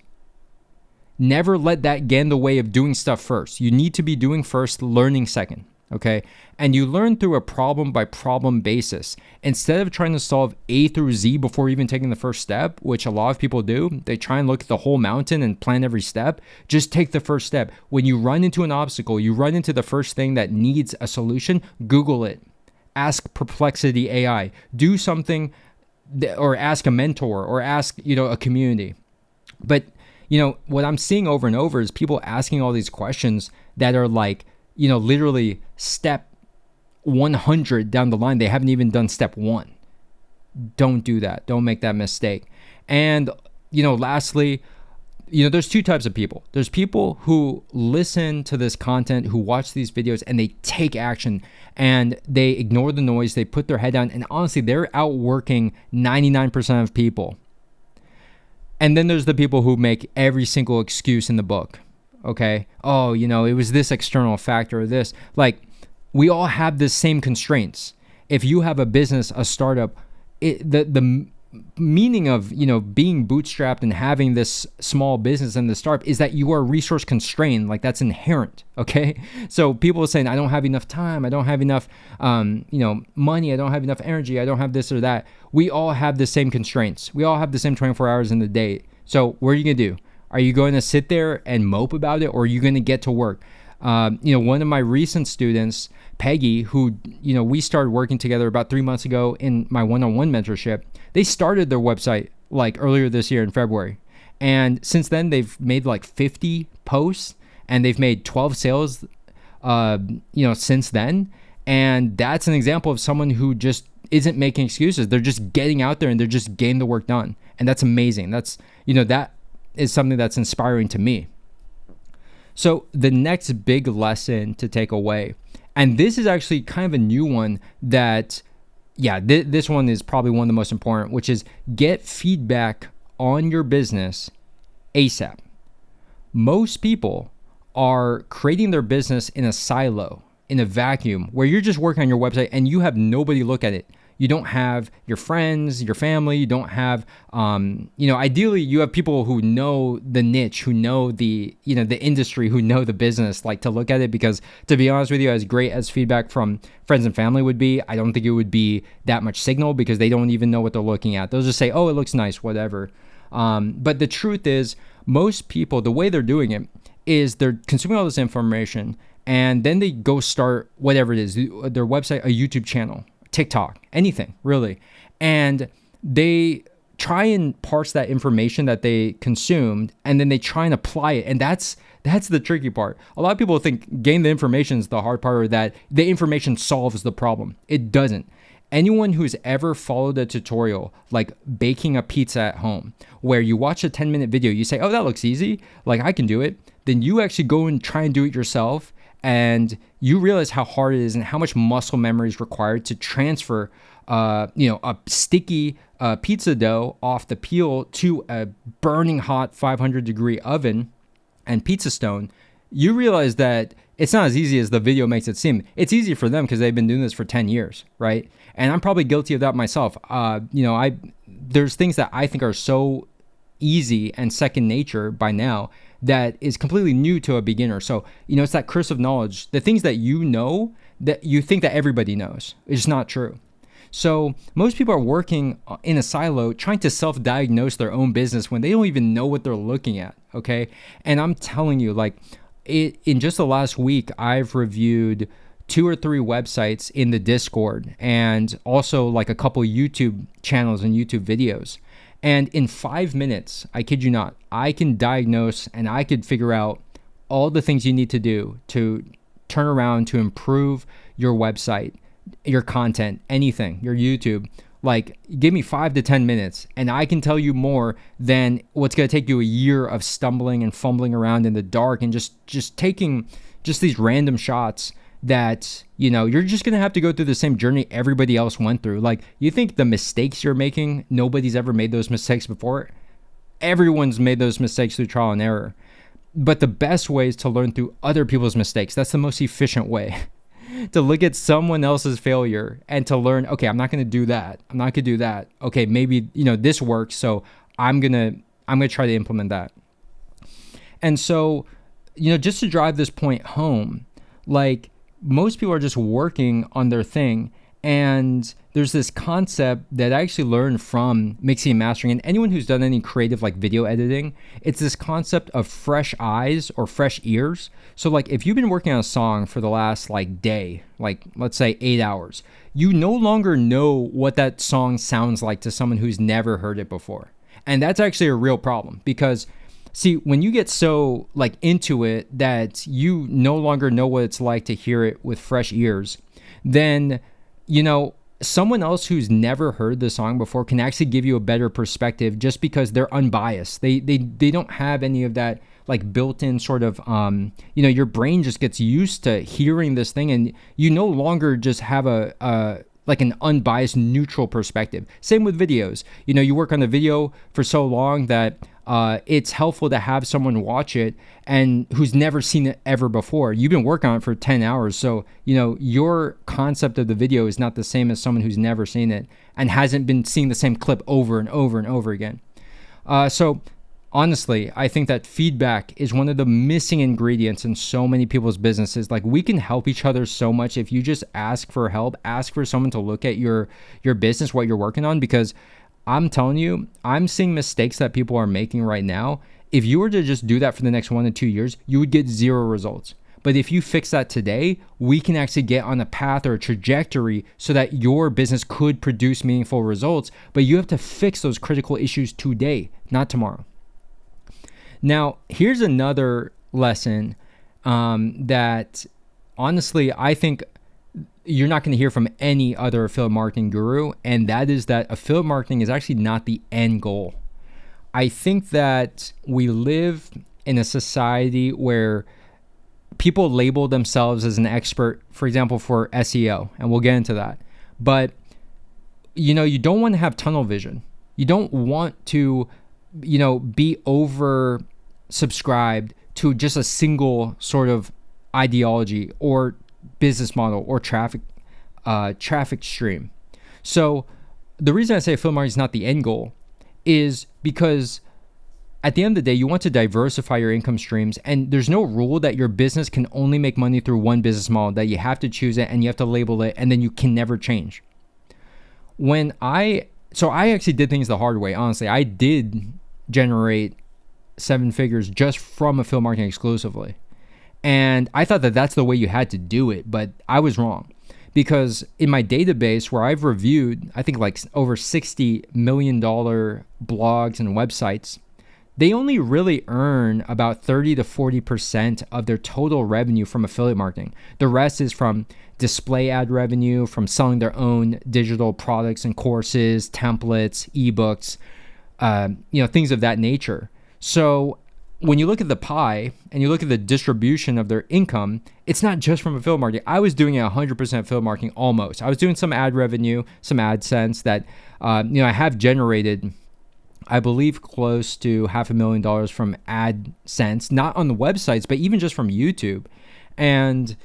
S1: Never let that get in the way of doing stuff first. You need to be doing first, learning second. Okay. And you learn through a problem by problem basis. Instead of trying to solve A through Z before even taking the first step, which a lot of people do, they try and look at the whole mountain and plan every step. Just take the first step. When you run into an obstacle, you run into the first thing that needs a solution, Google it. Ask Perplexity AI. Do something, or ask a mentor, or ask, a community. But, what I'm seeing over and over is people asking all these questions that are like, literally step 100 down the line. They haven't even done step 1. Don't do that. Don't make that mistake. And, lastly, there's two types of people. There's people who listen to this content, who watch these videos, and they take action and they ignore the noise. They put their head down, and honestly, they're outworking 99% of people. And then there's the people who make every single excuse in the book. Okay. Oh, it was this external factor or this. Like, we all have the same constraints. if you have a business, a startup, the meaning of being bootstrapped and having this small business and the startup is that you are resource constrained. Like, that's inherent. Okay, so people are saying, I don't have enough time, I don't have enough money, I don't have enough energy, I don't have this or that. We all have the same constraints. We all have the same 24 hours in the day. So what are you gonna do? Are you going to sit there and mope about it, or are you going to get to work? One of my recent students, Peggy, who, we started working together about 3 months ago in my one-on-one mentorship. They started their website like earlier this year in February. And since then, they've made like 50 posts and they've made 12 sales, since then. And that's an example of someone who just isn't making excuses. They're just getting out there and they're just getting the work done. And that's amazing. That's, that is something that's inspiring to me. So the next big lesson to take away, and this is actually kind of a new one that, this one is probably one of the most important, which is get feedback on your business ASAP. Most people are creating their business in a silo, in a vacuum, where you're just working on your website and you have nobody look at it. You don't have your friends, your family. You don't have, ideally you have people who know the niche, who know the industry, who know the business, like to look at it. Because to be honest with you, as great as feedback from friends and family would be, I don't think it would be that much signal because they don't even know what they're looking at. They'll just say, oh, it looks nice, whatever. But the truth is, most people, the way they're doing it is they're consuming all this information and then they go start whatever it is, their website, a YouTube channel, TikTok, anything really. And they try and parse that information that they consumed and then they try and apply it. And that's the tricky part. A lot of people think getting the information is the hard part, or that the information solves the problem. It doesn't. Anyone who's ever followed a tutorial like baking a pizza at home, where you watch a 10-minute video, you say, oh, that looks easy, like I can do it. Then you actually go and try and do it yourself. And you realize how hard it is and how much muscle memory is required to transfer, a sticky pizza dough off the peel to a burning hot 500-degree oven and pizza stone. You realize that it's not as easy as the video makes it seem. It's easy for them because they've been doing this for 10 years, right? And I'm probably guilty of that myself. There's things that I think are so easy and second nature by now that is completely new to a beginner. So, it's that curse of knowledge. The things that you know that you think that everybody knows is not true. So most people are working in a silo trying to self-diagnose their own business when they don't even know what they're looking at, okay? And I'm telling you, in just the last week, I've reviewed 2 or 3 websites in the Discord and also like a couple YouTube channels and YouTube videos. And in 5 minutes, I kid you not, I can diagnose and I could figure out all the things you need to do to turn around, to improve your website, your content, anything, your YouTube. Like, give me 5 to 10 minutes and I can tell you more than what's going to take you a year of stumbling and fumbling around in the dark and just taking just these random shots that, you're just going to have to go through the same journey everybody else went through. Like, you think the mistakes you're making, nobody's ever made those mistakes before? Everyone's made those mistakes through trial and error. But the best way is to learn through other people's mistakes. That's the most efficient way. To look at someone else's failure and to learn, okay, I'm not going to do that. I'm not going to do that. Okay, maybe, this works, so I'm going to try to implement that. And so, just to drive this point home, like, most people are just working on their thing. And there's this concept that I actually learned from mixing and mastering. And anyone who's done any creative like video editing, it's this concept of fresh eyes or fresh ears. So like if you've been working on a song for the last day, like let's say 8 hours, you no longer know what that song sounds like to someone who's never heard it before. And that's actually a real problem because see, when you get so into it that you no longer know what it's like to hear it with fresh ears, then, someone else who's never heard the song before can actually give you a better perspective just because they're unbiased. They don't have any of that built-in sort of, your brain just gets used to hearing this thing and you no longer just have a like an unbiased, neutral perspective. Same with videos. You work on a video for so long that it's helpful to have someone watch it and who's never seen it ever before. You've been working on it for 10 hours. So, your concept of the video is not the same as someone who's never seen it and hasn't been seeing the same clip over and over and over again. So honestly, I think that feedback is one of the missing ingredients in so many people's businesses. Like, we can help each other so much if you just ask for help, ask for someone to look at your business, what you're working on, because I'm telling you, I'm seeing mistakes that people are making right now. If you were to just do that for the next 1 to 2 years, you would get 0 results. But if you fix that today, we can actually get on a path or a trajectory so that your business could produce meaningful results. But you have to fix those critical issues today, not tomorrow. Now, here's another lesson that honestly, I think you're not going to hear from any other affiliate marketing guru, and that is that affiliate marketing is actually not the end goal. I think that we live in a society where people label themselves as an expert, for example, for SEO, and we'll get into that. But, you don't want to have tunnel vision. You don't want to, be over subscribed to just a single sort of ideology or business model or traffic stream. So the reason I say affiliate marketing is not the end goal is because at the end of the day, you want to diversify your income streams, and there's no rule that your business can only make money through one business model, that you have to choose it and you have to label it, and then you can never change. So I actually did things the hard way. Honestly, I did generate 7 figures just from affiliate marketing exclusively. And I thought that that's the way you had to do it, but I was wrong. Because in my database where I've reviewed, I think like over $60 million blogs and websites, they only really earn about 30 to 40% of their total revenue from affiliate marketing. The rest is from display ad revenue, from selling their own digital products and courses, templates, ebooks, things of that nature. So when you look at the pie and you look at the distribution of their income, it's not just from affiliate marketing. I was doing 100% affiliate marketing almost. I was doing some ad revenue, some AdSense that, I have generated, I believe, close to $500,000 from AdSense, not on the websites, but even just from YouTube. And,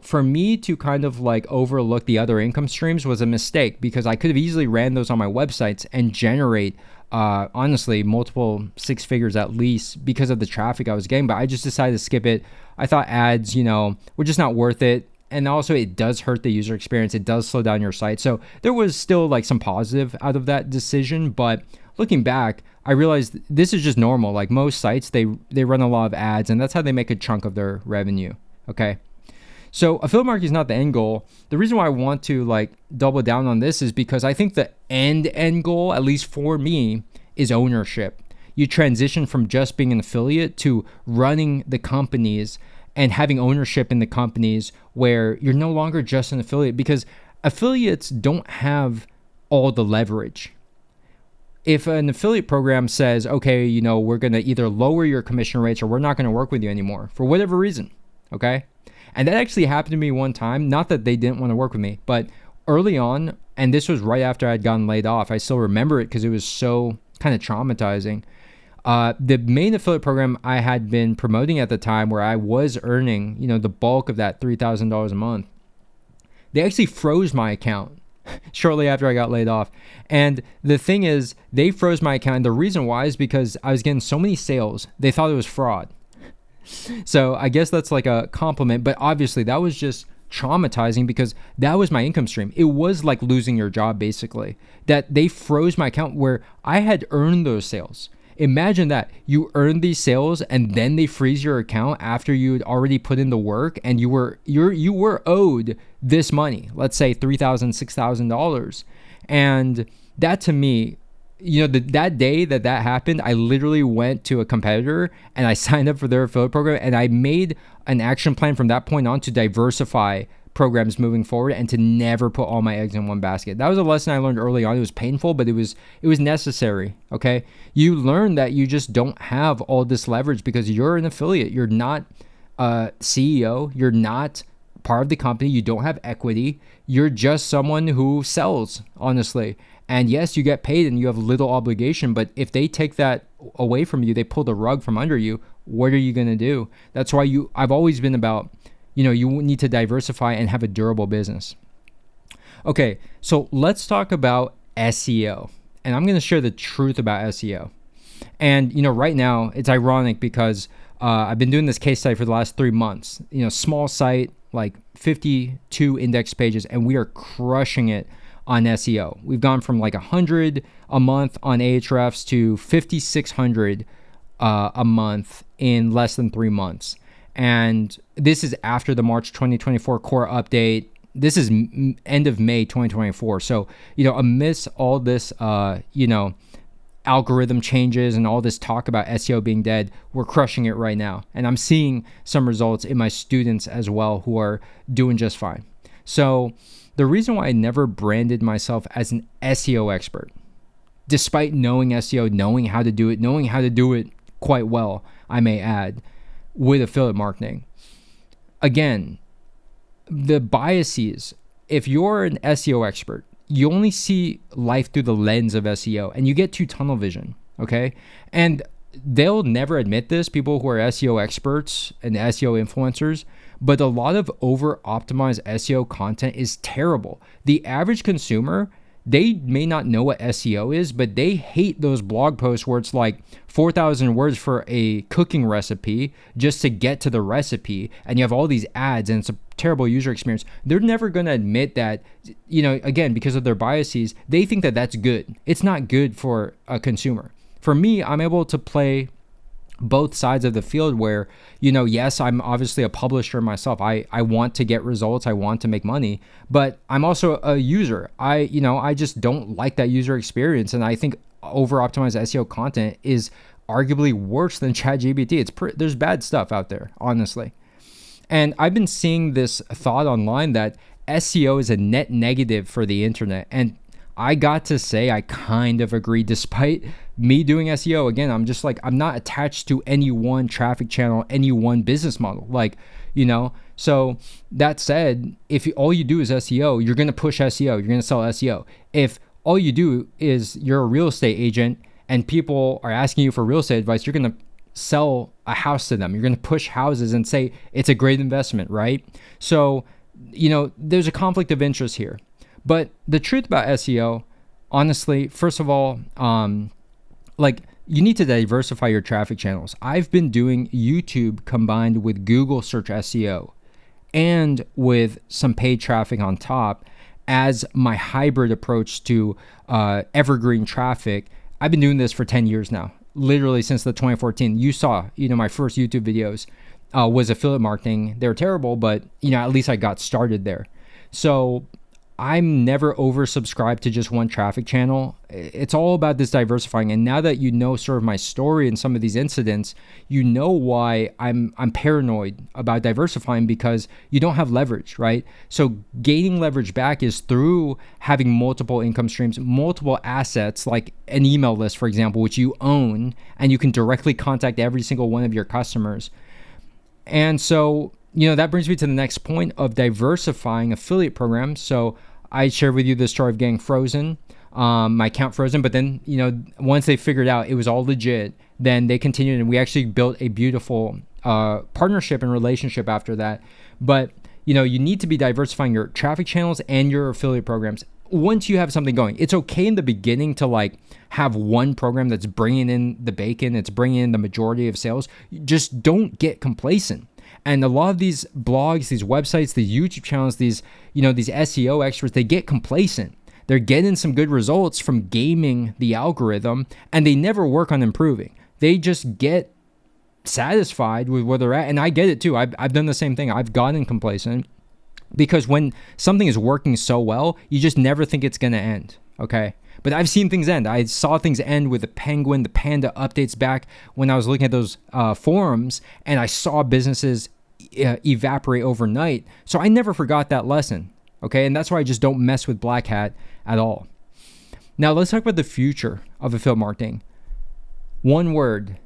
S1: for me to kind of like overlook the other income streams was a mistake, because I could have easily ran those on my websites and generate honestly, multiple 6 figures at least because of the traffic I was getting, but I just decided to skip it. I thought ads, were just not worth it. And also it does hurt the user experience. It does slow down your site. So there was still like some positive out of that decision. But looking back, I realized this is just normal. Like most sites, they run a lot of ads, and that's how they make a chunk of their revenue. Okay. So affiliate marketing is not the end goal. The reason why I want to like double down on this is because I think the end goal, at least for me, is ownership. You transition from just being an affiliate to running the companies and having ownership in the companies where you're no longer just an affiliate, because affiliates don't have all the leverage. If an affiliate program says, okay, we're going to either lower your commission rates or we're not going to work with you anymore for whatever reason, okay? And that actually happened to me one time. Not that they didn't want to work with me, but early on, and this was right after I'd gotten laid off. I still remember it because it was so kind of traumatizing. The main affiliate program I had been promoting at the time, where I was earning, the bulk of that $3,000 a month, they actually froze my account shortly after I got laid off. And the thing is, they froze my account. And the reason why is because I was getting so many sales, they thought it was fraud. So I guess that's like a compliment, but obviously that was just traumatizing because that was my income stream. It was like losing your job, basically, that they froze my account where I had earned those sales. Imagine that you earned these sales and then they freeze your account after you had already put in the work, and you were owed this money, let's say $3,000, $6,000. And that, to me, that day that happened, I literally went to a competitor and I signed up for their affiliate program, and I made an action plan from that point on to diversify programs moving forward and to never put all my eggs in one basket. That was a lesson I learned early on. It was painful, but it was necessary. Okay. You learn that you just don't have all this leverage because you're an affiliate. You're not a CEO. You're not part of the company. You don't have equity. You're just someone who sells, honestly. And yes, you get paid and you have little obligation, but if they take that away from you, they pull the rug from under you, what are you going to do? That's why I've always been about, you need to diversify and have a durable business. Okay, so let's talk about SEO. And I'm going to share the truth about SEO. And, right now it's ironic because I've been doing this case study for the last 3 months, small site, like 52 index pages, and we are crushing it on SEO. We've gone from like 100 a month on Ahrefs to 5,600 a month in less than 3 months. And this is after the March 2024 core update. This is end of May 2024. So, amidst all this, algorithm changes and all this talk about SEO being dead, we're crushing it right now. And I'm seeing some results in my students as well who are doing just fine. So the reason why I never branded myself as an SEO expert, despite knowing SEO, knowing how to do it quite well, I may add, with affiliate marketing. Again, the biases, if you're an SEO expert, you only see life through the lens of SEO and you get too tunnel vision, okay? And they'll never admit this, people who are SEO experts and SEO influencers, but a lot of over-optimized SEO content is terrible. The average consumer, they may not know what SEO is, but they hate those blog posts where it's like 4,000 words for a cooking recipe just to get to the recipe, and you have all these ads and it's a terrible user experience. They're never going to admit that, again, because of their biases, they think that that's good. It's not good for a consumer. For me, I'm able to play both sides of the field where, yes, I'm obviously a publisher myself. I want to get results. I want to make money, but I'm also a user. I just don't like that user experience. And I think over-optimized SEO content is arguably worse than ChatGPT. There's bad stuff out there, honestly. And I've been seeing this thought online that SEO is a net negative for the internet. And I got to say, I kind of agree. Despite me doing SEO, again, I'm not attached to any one traffic channel, any one business model. So that said, if all you do is SEO, you're going to push SEO, you're going to sell SEO. If all you do is you're a real estate agent and people are asking you for real estate advice, you're going to sell a house to them. You're going to push houses and say it's a great investment, right? So, there's a conflict of interest here. But the truth about SEO, honestly, first of all, you need to diversify your traffic channels. I've been doing YouTube combined with Google search SEO and with some paid traffic on top as my hybrid approach to evergreen traffic. I've been doing this for 10 years now, literally since the 2014. You saw, my first YouTube videos was affiliate marketing. They were terrible, but, at least I got started there. So I'm never oversubscribed to just one traffic channel. It's all about this diversifying. And now that you know sort of my story and some of these incidents, you know why I'm paranoid about diversifying, because you don't have leverage, right? So gaining leverage back is through having multiple income streams, multiple assets, like an email list, for example, which you own, and you can directly contact every single one of your customers. And so, that brings me to the next point of diversifying affiliate programs. So I shared with you the story of getting frozen, my account frozen, but then, once they figured out it was all legit, then they continued and we actually built a beautiful partnership and relationship after that. But, you need to be diversifying your traffic channels and your affiliate programs. Once you have something going, it's okay in the beginning to have one program that's bringing in the bacon, it's bringing in the majority of sales. Just don't get complacent. And a lot of these blogs, these websites, these YouTube channels, these SEO experts, they get complacent. They're getting some good results from gaming the algorithm, and they never work on improving. They just get satisfied with where they're at. And I get it too. I've done the same thing. I've gotten complacent because when something is working so well, you just never think it's going to end. Okay. But I've seen things end. I saw things end with the penguin, the panda updates back when I was looking at those forums, and I saw businesses evaporate overnight. So I never forgot that lesson. Okay. And that's why I just don't mess with Black Hat at all. Now let's talk about the future of affiliate marketing. One word,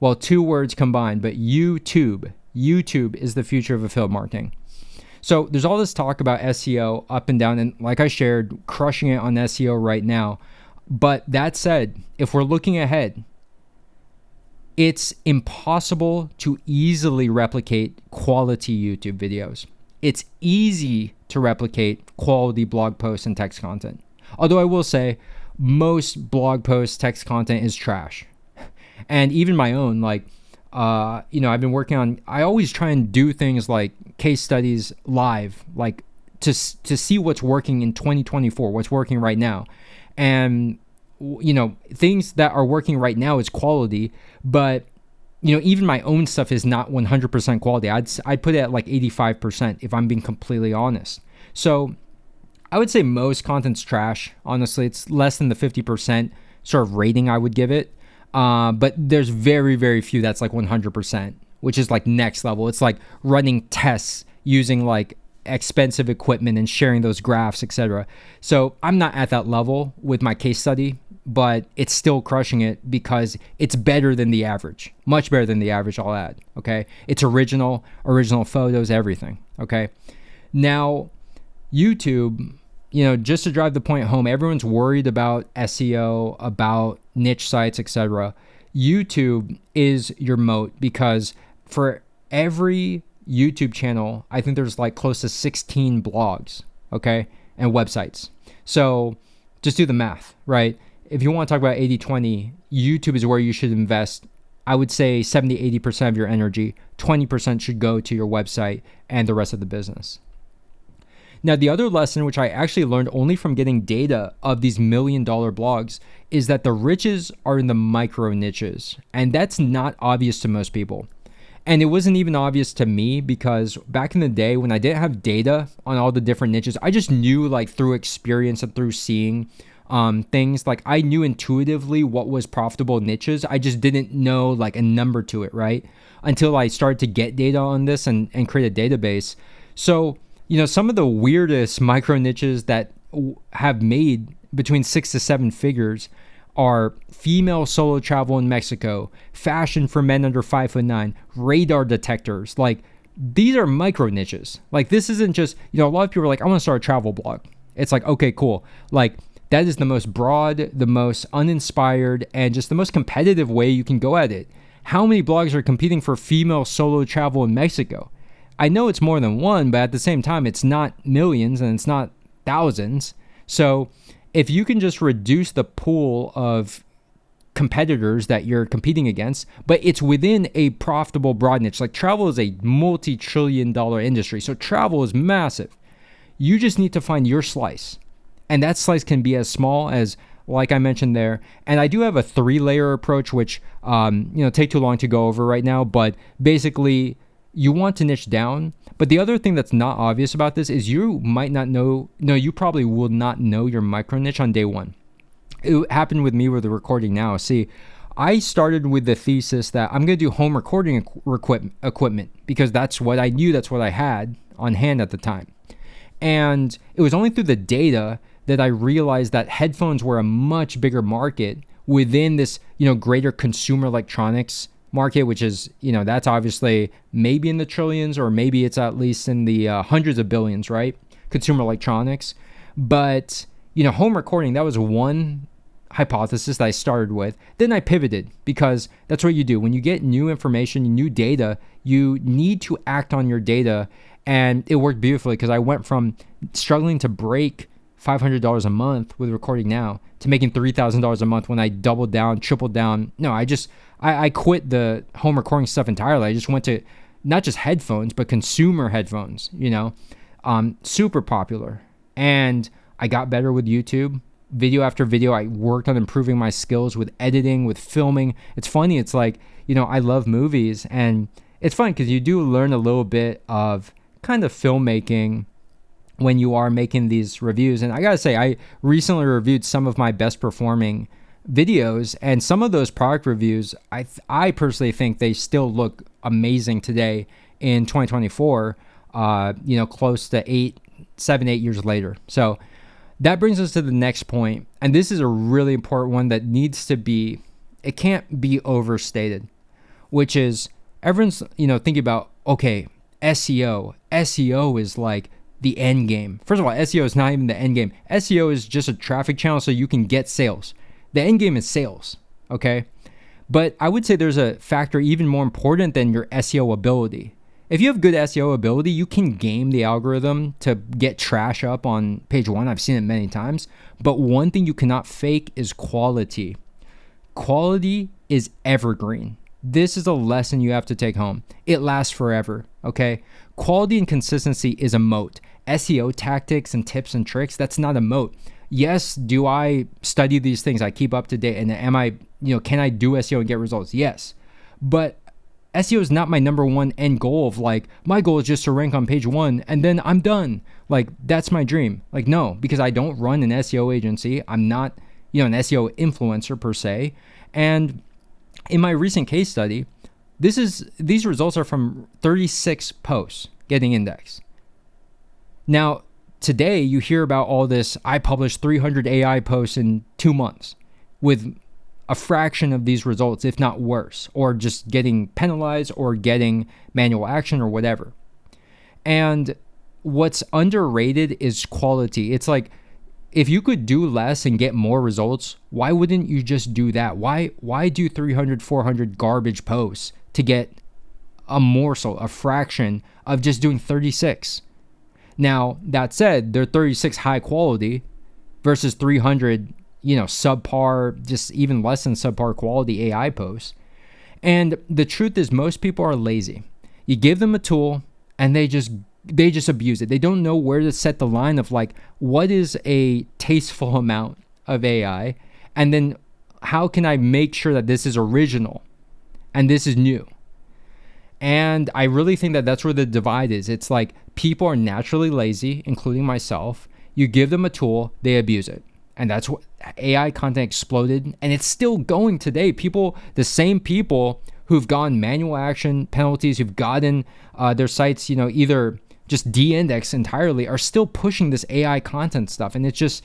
S1: well, two words combined, but YouTube. YouTube is the future of affiliate marketing. So there's all this talk about SEO up and down, and like I shared, crushing it on SEO right now. But that said, if we're looking ahead, it's impossible to easily replicate quality YouTube videos. It's easy to replicate quality blog posts and text content. Although I will say, most blog posts, text content is trash. And even my own, like, I've been working on, I always try and do things like case studies live, like to see what's working in 2024, what's working right now. And, things that are working right now is quality, but, even my own stuff is not 100% quality. I'd put it at like 85% if I'm being completely honest. So I would say most content's trash. Honestly, it's less than the 50% sort of rating I would give it. But there's very, very few that's like 100%, which is like next level. It's like running tests using like expensive equipment and sharing those graphs, etc. So I'm not at that level with my case study, but it's still crushing it because it's better than the average, much better than the average, I'll add. Okay. It's original photos, everything. Okay. Now, YouTube, just to drive the point home, everyone's worried about SEO, about niche sites, etc. YouTube is your moat because for every YouTube channel, I think there's like close to 16 blogs, okay, and websites. So just do the math, right? If you want to talk about 80-20, YouTube is where you should invest. I would say 70-80% of your energy, 20% should go to your website and the rest of the business. Now, the other lesson, which I actually learned only from getting data of these $1 million blogs, is that the riches are in the micro niches. And that's not obvious to most people. And it wasn't even obvious to me because back in the day when I didn't have data on all the different niches, I just knew like through experience and through seeing things. Like I knew intuitively what was profitable niches. I just didn't know like a number to it, right? Until I started to get data on this and create a database. So some of the weirdest micro niches that have made between 6 to 7 figures are female solo travel in Mexico, fashion for men under 5'9", radar detectors. Like these are micro niches. Like this isn't just, a lot of people are like, I want to start a travel blog. It's like, okay, cool. Like that is the most broad, the most uninspired, and just the most competitive way you can go at it. How many blogs are competing for female solo travel in Mexico? I know it's more than one, but at the same time, it's not millions and it's not thousands. So if you can just reduce the pool of competitors that you're competing against, but it's within a profitable broad niche, like travel is a multi-trillion-dollar industry. So travel is massive. You just need to find your slice. And that slice can be as small as, like I mentioned there. And I do have a 3-layer approach, which, take too long to go over right now. But basically, you want to niche down. But the other thing that's not obvious about this is you might not know, you probably will not know your micro niche on day one. It happened with me with the recording now. See, I started with the thesis that I'm going to do home recording equipment because that's what I knew, that's what I had on hand at the time. And it was only through the data that I realized that headphones were a much bigger market within this, greater consumer electronics market, which is, that's obviously maybe in the trillions or maybe it's at least in the hundreds of billions, right? Consumer electronics. But, home recording, that was one hypothesis that I started with. Then I pivoted because that's what you do. When you get new information, new data, you need to act on your data. And it worked beautifully because I went from struggling to break $500 a month with Recording Now to making $3,000 a month when I doubled down, tripled down. No, I quit the home recording stuff entirely. I just went to not just headphones, but consumer headphones, super popular. And I got better with YouTube. Video after video, I worked on improving my skills with editing, with filming. It's funny. It's like, I love movies. And it's fun because you do learn a little bit of kind of filmmaking when you are making these reviews. And I gotta say, I recently reviewed some of my best performing videos, and some of those product reviews, I personally think they still look amazing today in 2024, close to 7-8 years later. So that brings us to the next point, and this is a really important one that needs to be, it can't be overstated, which is everyone's, thinking about, okay, SEO is like the end game. First of all, SEO is not even the end game. SEO is just a traffic channel so you can get sales. The end game is sales, okay? But I would say there's a factor even more important than your SEO ability. If you have good SEO ability, you can game the algorithm to get trash up on page one. I've seen it many times. But one thing you cannot fake is quality. Quality is evergreen. This is a lesson you have to take home. It lasts forever, okay? Quality and consistency is a moat. SEO tactics and tips and tricks, that's not a moat. Yes, do I study these things? I keep up to date. And can I do SEO and get results? Yes. But SEO is not my number one end goal of like, my goal is just to rank on page one and then I'm done. Like, that's my dream. Like, no, because I don't run an SEO agency. I'm not, an SEO influencer per se. And in my recent case study, these results are from 36 posts getting indexed. Now, today you hear about all this, I published 300 AI posts in 2 months with a fraction of these results, if not worse, or just getting penalized or getting manual action or whatever. And what's underrated is quality. It's like, if you could do less and get more results, why wouldn't you just do that? Why do 300, 400 garbage posts to get a morsel, a fraction of just doing 36? Now, that said, they're 36 high quality versus 300, subpar, just even less than subpar quality AI posts. And the truth is most people are lazy. You give them a tool and they just abuse it. They don't know where to set the line of like, what is a tasteful amount of AI? And then how can I make sure that this is original and this is new? And I really think that that's where the divide is. It's like people are naturally lazy, including myself. You give them a tool, they abuse it. And that's what AI content exploded. And it's still going today. The same people who've gotten manual action penalties, who've gotten their sites, either just de-indexed entirely, are still pushing this AI content stuff. And it just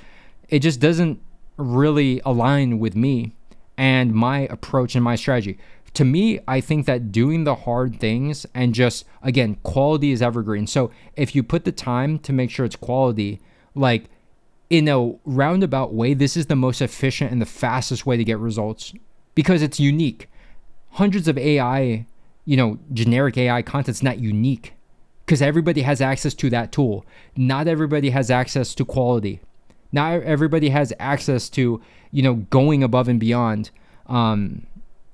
S1: doesn't really align with me and my approach and my strategy. To me, I think that doing the hard things and just, again, quality is evergreen. So if you put the time to make sure it's quality, like in a roundabout way, this is the most efficient and the fastest way to get results because it's unique. Hundreds of AI, generic AI content's not unique because everybody has access to that tool. Not everybody has access to quality. Not everybody has access to, going above and beyond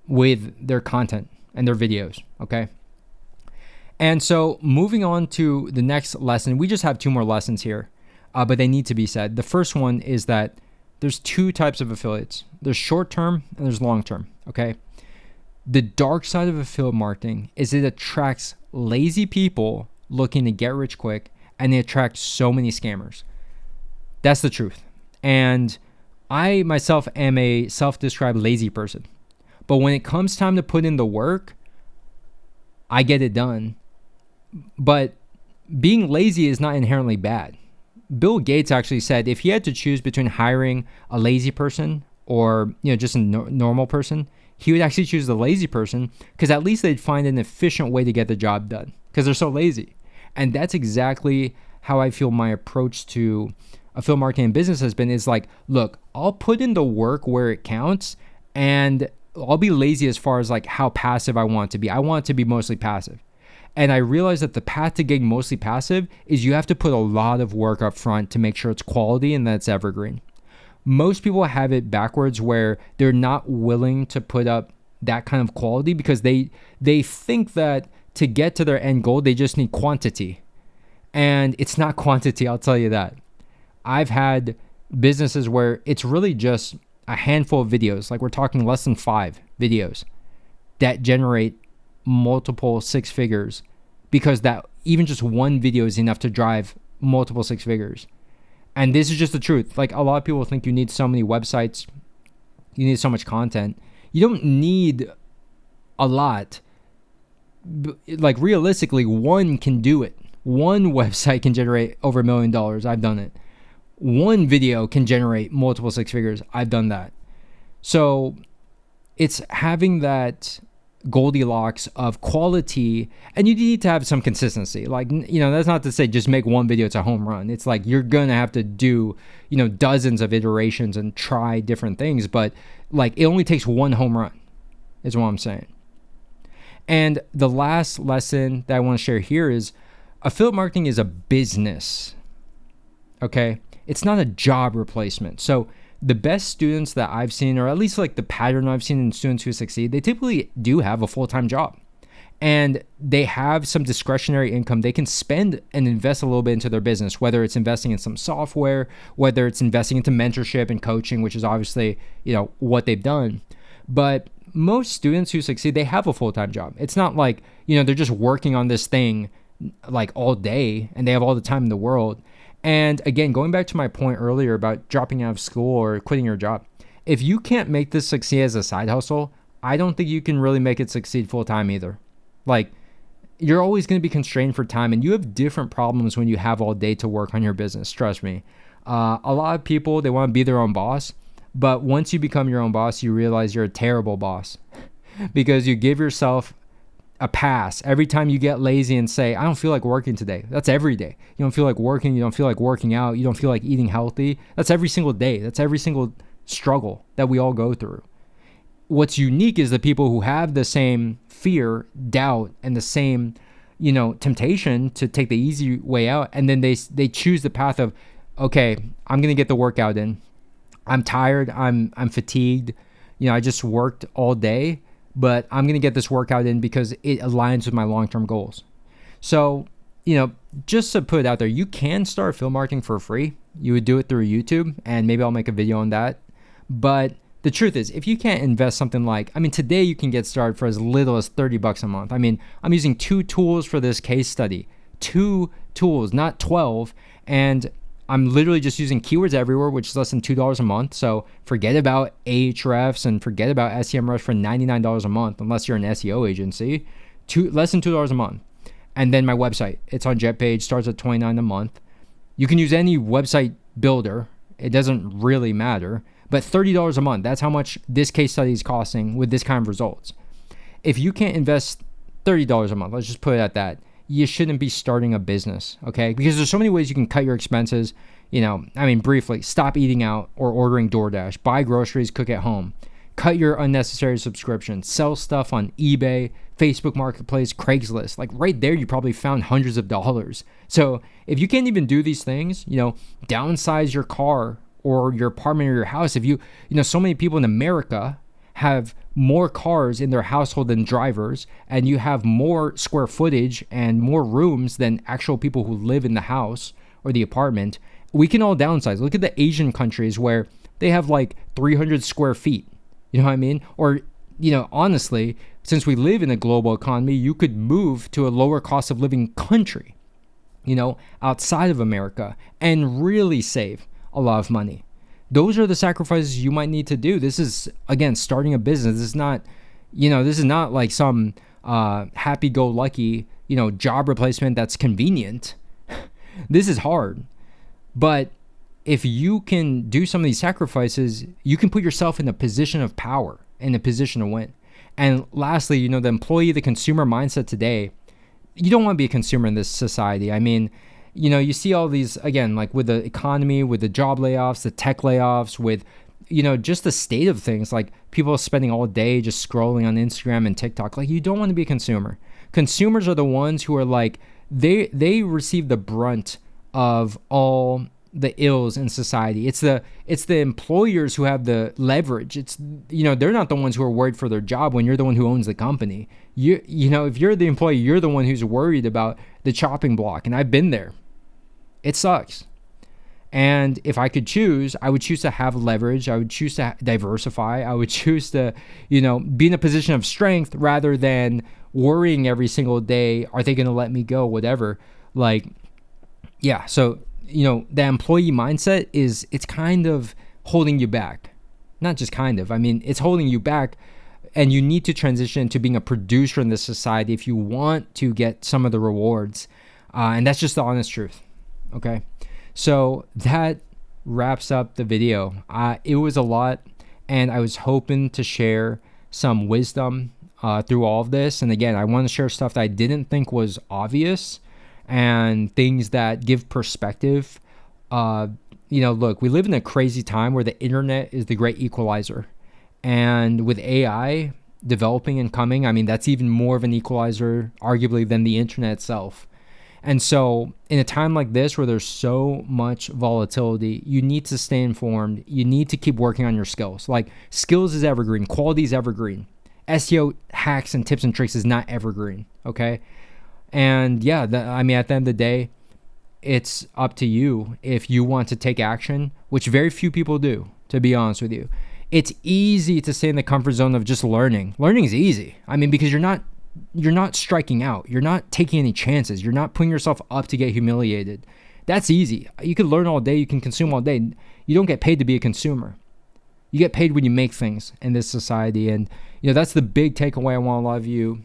S1: with their content and their videos, okay? And so moving on to the next lesson, we just have 2 more lessons here, but they need to be said. The first one is that there's 2 types of affiliates. There's short-term and there's long-term, okay? The dark side of affiliate marketing is it attracts lazy people looking to get rich quick, and they attract so many scammers. That's the truth. And I myself am a self-described lazy person. But when it comes time to put in the work, I get it done. But being lazy is not inherently bad. Bill Gates actually said if he had to choose between hiring a lazy person or just a normal person, he would actually choose the lazy person because at least they'd find an efficient way to get the job done because they're so lazy. And that's exactly how I feel my approach to affiliate marketing and business has been. Is like, look, I'll put in the work where it counts and I'll be lazy as far as like how passive I want to be. I want to be mostly passive. And I realized that the path to getting mostly passive is you have to put a lot of work up front to make sure it's quality and that it's evergreen. Most people have it backwards where they're not willing to put up that kind of quality because they think that to get to their end goal, they just need quantity. And it's not quantity, I'll tell you that. I've had businesses where it's really just a handful of videos, like we're talking less than 5 videos that generate multiple 6 figures because that even just one video is enough to drive multiple 6 figures. And this is just the truth. Like a lot of people think you need so many websites, you need so much content. You don't need a lot. Like realistically, one can do it. One website can generate over $1 million. I've done it. One video can generate multiple 6 figures. I've done that. So it's having that Goldilocks of quality, and you need to have some consistency. Like, that's not to say just make one video, it's a home run. It's like you're gonna have to do, dozens of iterations and try different things, but like it only takes one home run, is what I'm saying. And the last lesson that I want to share here is affiliate marketing is a business. Okay? It's not a job replacement. So the best students that I've seen, or at least like the pattern I've seen in students who succeed, they typically do have a full-time job. And they have some discretionary income. They can spend and invest a little bit into their business, whether it's investing in some software, whether it's investing into mentorship and coaching, which is obviously, what they've done. But most students who succeed, they have a full-time job. It's not like, they're just working on this thing like all day and they have all the time in the world. And again, going back to my point earlier about dropping out of school or quitting your job, if you can't make this succeed as a side hustle, I don't think you can really make it succeed full-time either. Like, you're always going to be constrained for time, and you have different problems when you have all day to work on your business. Trust me. A lot of people, they want to be their own boss, but once you become your own boss, you realize you're a terrible boss because you give yourself a pass every time you get lazy and say, I don't feel like working today. That's every day. You don't feel like working. You don't feel like working out. You don't feel like eating healthy. That's every single day. That's every single struggle that we all go through. What's unique is the people who have the same fear, doubt, and the same, temptation to take the easy way out. And then they choose the path of, okay, I'm going to get the workout in. I'm tired. I'm fatigued. I just worked all day, but I'm going to get this workout in because it aligns with my long-term goals. So, just to put it out there, you can start affiliate marketing for free. You would do it through YouTube, and maybe I'll make a video on that. But the truth is, if you can't invest something like, today you can get started for as little as $30 a month. I'm using 2 tools for this case study. 2 tools, not 12. And I'm literally just using Keywords Everywhere, which is less than $2 a month. So forget about Ahrefs and forget about SEMrush for $99 a month, unless you're an SEO agency. Less than $2 a month. And then my website, it's on JetPage, starts at $29 a month. You can use any website builder. It doesn't really matter. But $30 a month, that's how much this case study is costing with this kind of results. If you can't invest $30 a month, let's just put it at that, you shouldn't be starting a business, okay? Because there's so many ways you can cut your expenses. Briefly, stop eating out or ordering DoorDash, buy groceries, cook at home, cut your unnecessary subscriptions, sell stuff on eBay, Facebook Marketplace, Craigslist. Like right there, you probably found hundreds of dollars. So if you can't even do these things, downsize your car or your apartment or your house. If so many people in America have more cars in their household than drivers, and you have more square footage and more rooms than actual people who live in the house or the apartment, we can all downsize. Look at the Asian countries where they have like 300 square feet. You know what I mean? Or, honestly, since we live in a global economy, you could move to a lower cost of living country, outside of America and really save a lot of money. Those are the sacrifices you might need to do. This is, again, starting a business. This is not, this is not like some happy-go-lucky, job replacement that's convenient. This is hard. But if you can do some of these sacrifices, you can put yourself in a position of power, in a position to win. And lastly, the employee, the consumer mindset today, you don't want to be a consumer in this society. You see all these, again, like with the economy, with the job layoffs, the tech layoffs, with, just the state of things, like people spending all day just scrolling on Instagram and TikTok. Like, you don't want to be a consumer. Consumers are the ones who are like, they receive the brunt of all the ills in society. It's the employers who have the leverage. It's, they're not the ones who are worried for their job when you're the one who owns the company. If you're the employee, you're the one who's worried about the chopping block. And I've been there. It sucks. And if I could choose, I would choose to have leverage. I would choose to diversify. I would choose to, be in a position of strength rather than worrying every single day, are they going to let me go, whatever. Like, yeah. So, the employee mindset it's kind of holding you back. Not just kind of. It's holding you back, and you need to transition to being a producer in this society if you want to get some of the rewards. And that's just the honest truth. Okay. So that wraps up the video. It was a lot, and I was hoping to share some wisdom through all of this. And again, I want to share stuff that I didn't think was obvious and things that give perspective. Look, we live in a crazy time where the internet is the great equalizer. And with AI developing and coming, I mean, that's even more of an equalizer, arguably, than the internet itself. And so in a time like this where there's so much volatility, you need to stay informed. You need to keep working on your skills. Like, skills is evergreen. Quality is evergreen. SEO hacks and tips and tricks is not evergreen, okay? And yeah, at the end of the day, it's up to you if you want to take action, which very few people do, to be honest with you. It's easy to stay in the comfort zone of just learning. Learning is easy. I mean, because you're not striking out. You're not taking any chances. You're not putting yourself up to get humiliated. That's easy. You can learn all day. You can consume all day. You don't get paid to be a consumer. You get paid when you make things in this society. And, that's the big takeaway I want a lot of you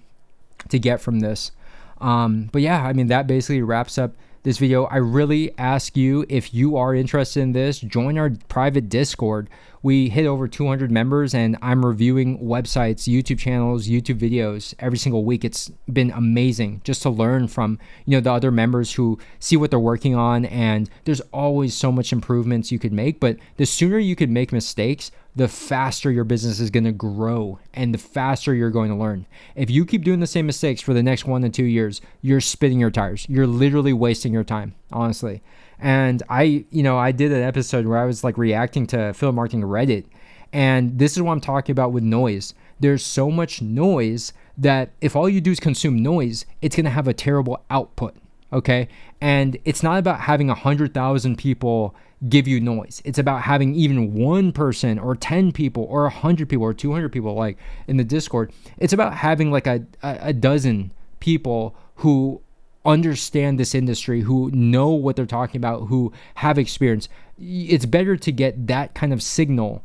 S1: to get from this. But yeah, that basically wraps up this video. I really ask you, if you are interested in this, join our private Discord. We hit over 200 members, and I'm reviewing websites, YouTube channels, YouTube videos every single week. It's been amazing just to learn from, the other members who see what they're working on, and there's always so much improvements you could make. But the sooner you could make mistakes, the faster your business is going to grow and the faster you're going to learn. If you keep doing the same mistakes for the next 1 to 2 years, you're spitting your tires. You're literally wasting your time, honestly. And I did an episode where I was like reacting to affiliate marketing Reddit. And this is what I'm talking about with noise. There's so much noise that if all you do is consume noise, it's going to have a terrible output. Okay. And it's not about having 100,000 people give you noise. It's about having even one person or 10 people or 100 people or 200 people, like in the Discord. It's about having like a dozen people who understand this industry, who know what they're talking about, who have experience. It's better to get that kind of signal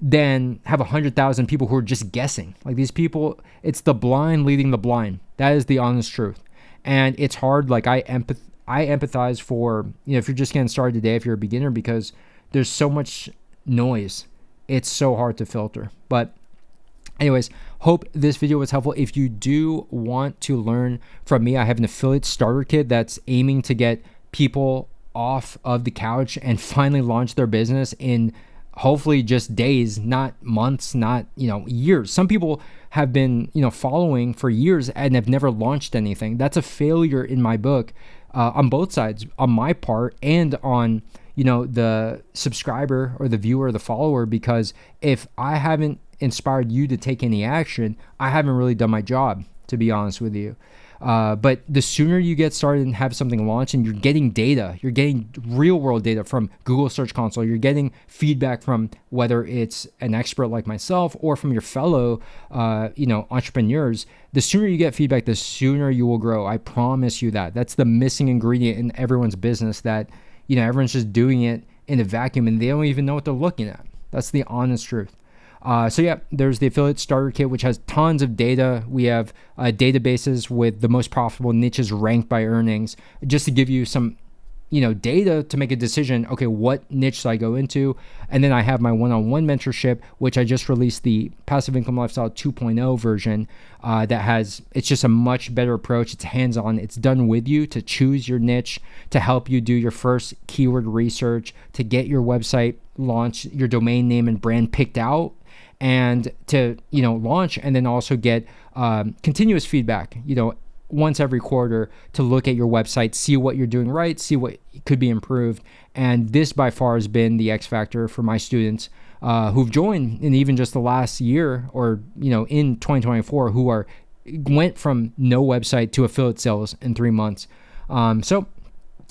S1: than have 100,000 people who are just guessing. Like, these people, it's the blind leading the blind. That is the honest truth. And it's hard. Like, I empathize for, if you're just getting started today, if you're a beginner, because there's so much noise. It's so hard to filter. But anyways, hope this video was helpful. If you do want to learn from me, I have an affiliate starter kit that's aiming to get people off of the couch and finally launch their business in hopefully just days, not months, not, years. Some people have been, following for years and have never launched anything. That's a failure in my book, on both sides, on my part and on, the subscriber or the viewer or the follower, because if I haven't inspired you to take any action, I haven't really done my job, to be honest with you. But the sooner you get started and have something launched, and you're getting data, you're getting real world data from Google Search Console, you're getting feedback from whether it's an expert like myself or from your fellow, entrepreneurs, the sooner you get feedback, the sooner you will grow. I promise you that. That's the missing ingredient in everyone's business, that, everyone's just doing it in a vacuum and they don't even know what they're looking at. That's the honest truth. So yeah, there's the affiliate starter kit, which has tons of data. We have databases with the most profitable niches ranked by earnings, just to give you some, data to make a decision. Okay, what niche should I go into? And then I have my one-on-one mentorship, which I just released the Passive Income Lifestyle 2.0 version. It's just a much better approach. It's hands-on. It's done with you to choose your niche, to help you do your first keyword research, to get your website launched, your domain name and brand picked out, and to, launch, and then also get continuous feedback, once every quarter, to look at your website, see what you're doing right, see what could be improved. And this by far has been the X factor for my students who've joined in even just the last year, or, in 2024, who went from no website to affiliate sales in 3 months. So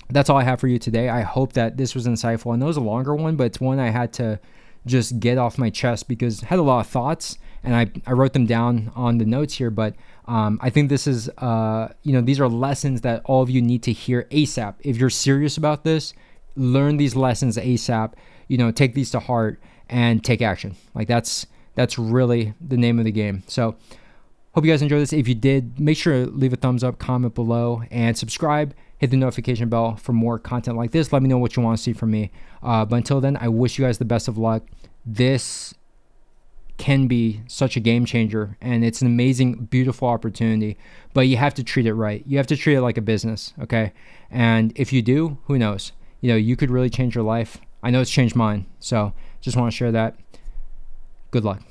S1: that's all I have for you today. I hope that this was insightful. I know it was a longer one, but it's one I had to just get off my chest because I had a lot of thoughts, and I wrote them down on the notes here. But I think this is, these are lessons that all of you need to hear ASAP. If you're serious about this, learn these lessons ASAP, take these to heart and take action. Like, that's really the name of the game. So hope you guys enjoyed this. If you did, make sure to leave a thumbs up, comment below, and subscribe. Hit the notification bell for more content like this. Let me know what you want to see from me. But until then, I wish you guys the best of luck. This can be such a game changer, and it's an amazing, beautiful opportunity, but you have to treat it right. You have to treat it like a business, okay? And if you do, who knows? You could really change your life. I know it's changed mine, so just want to share that. Good luck.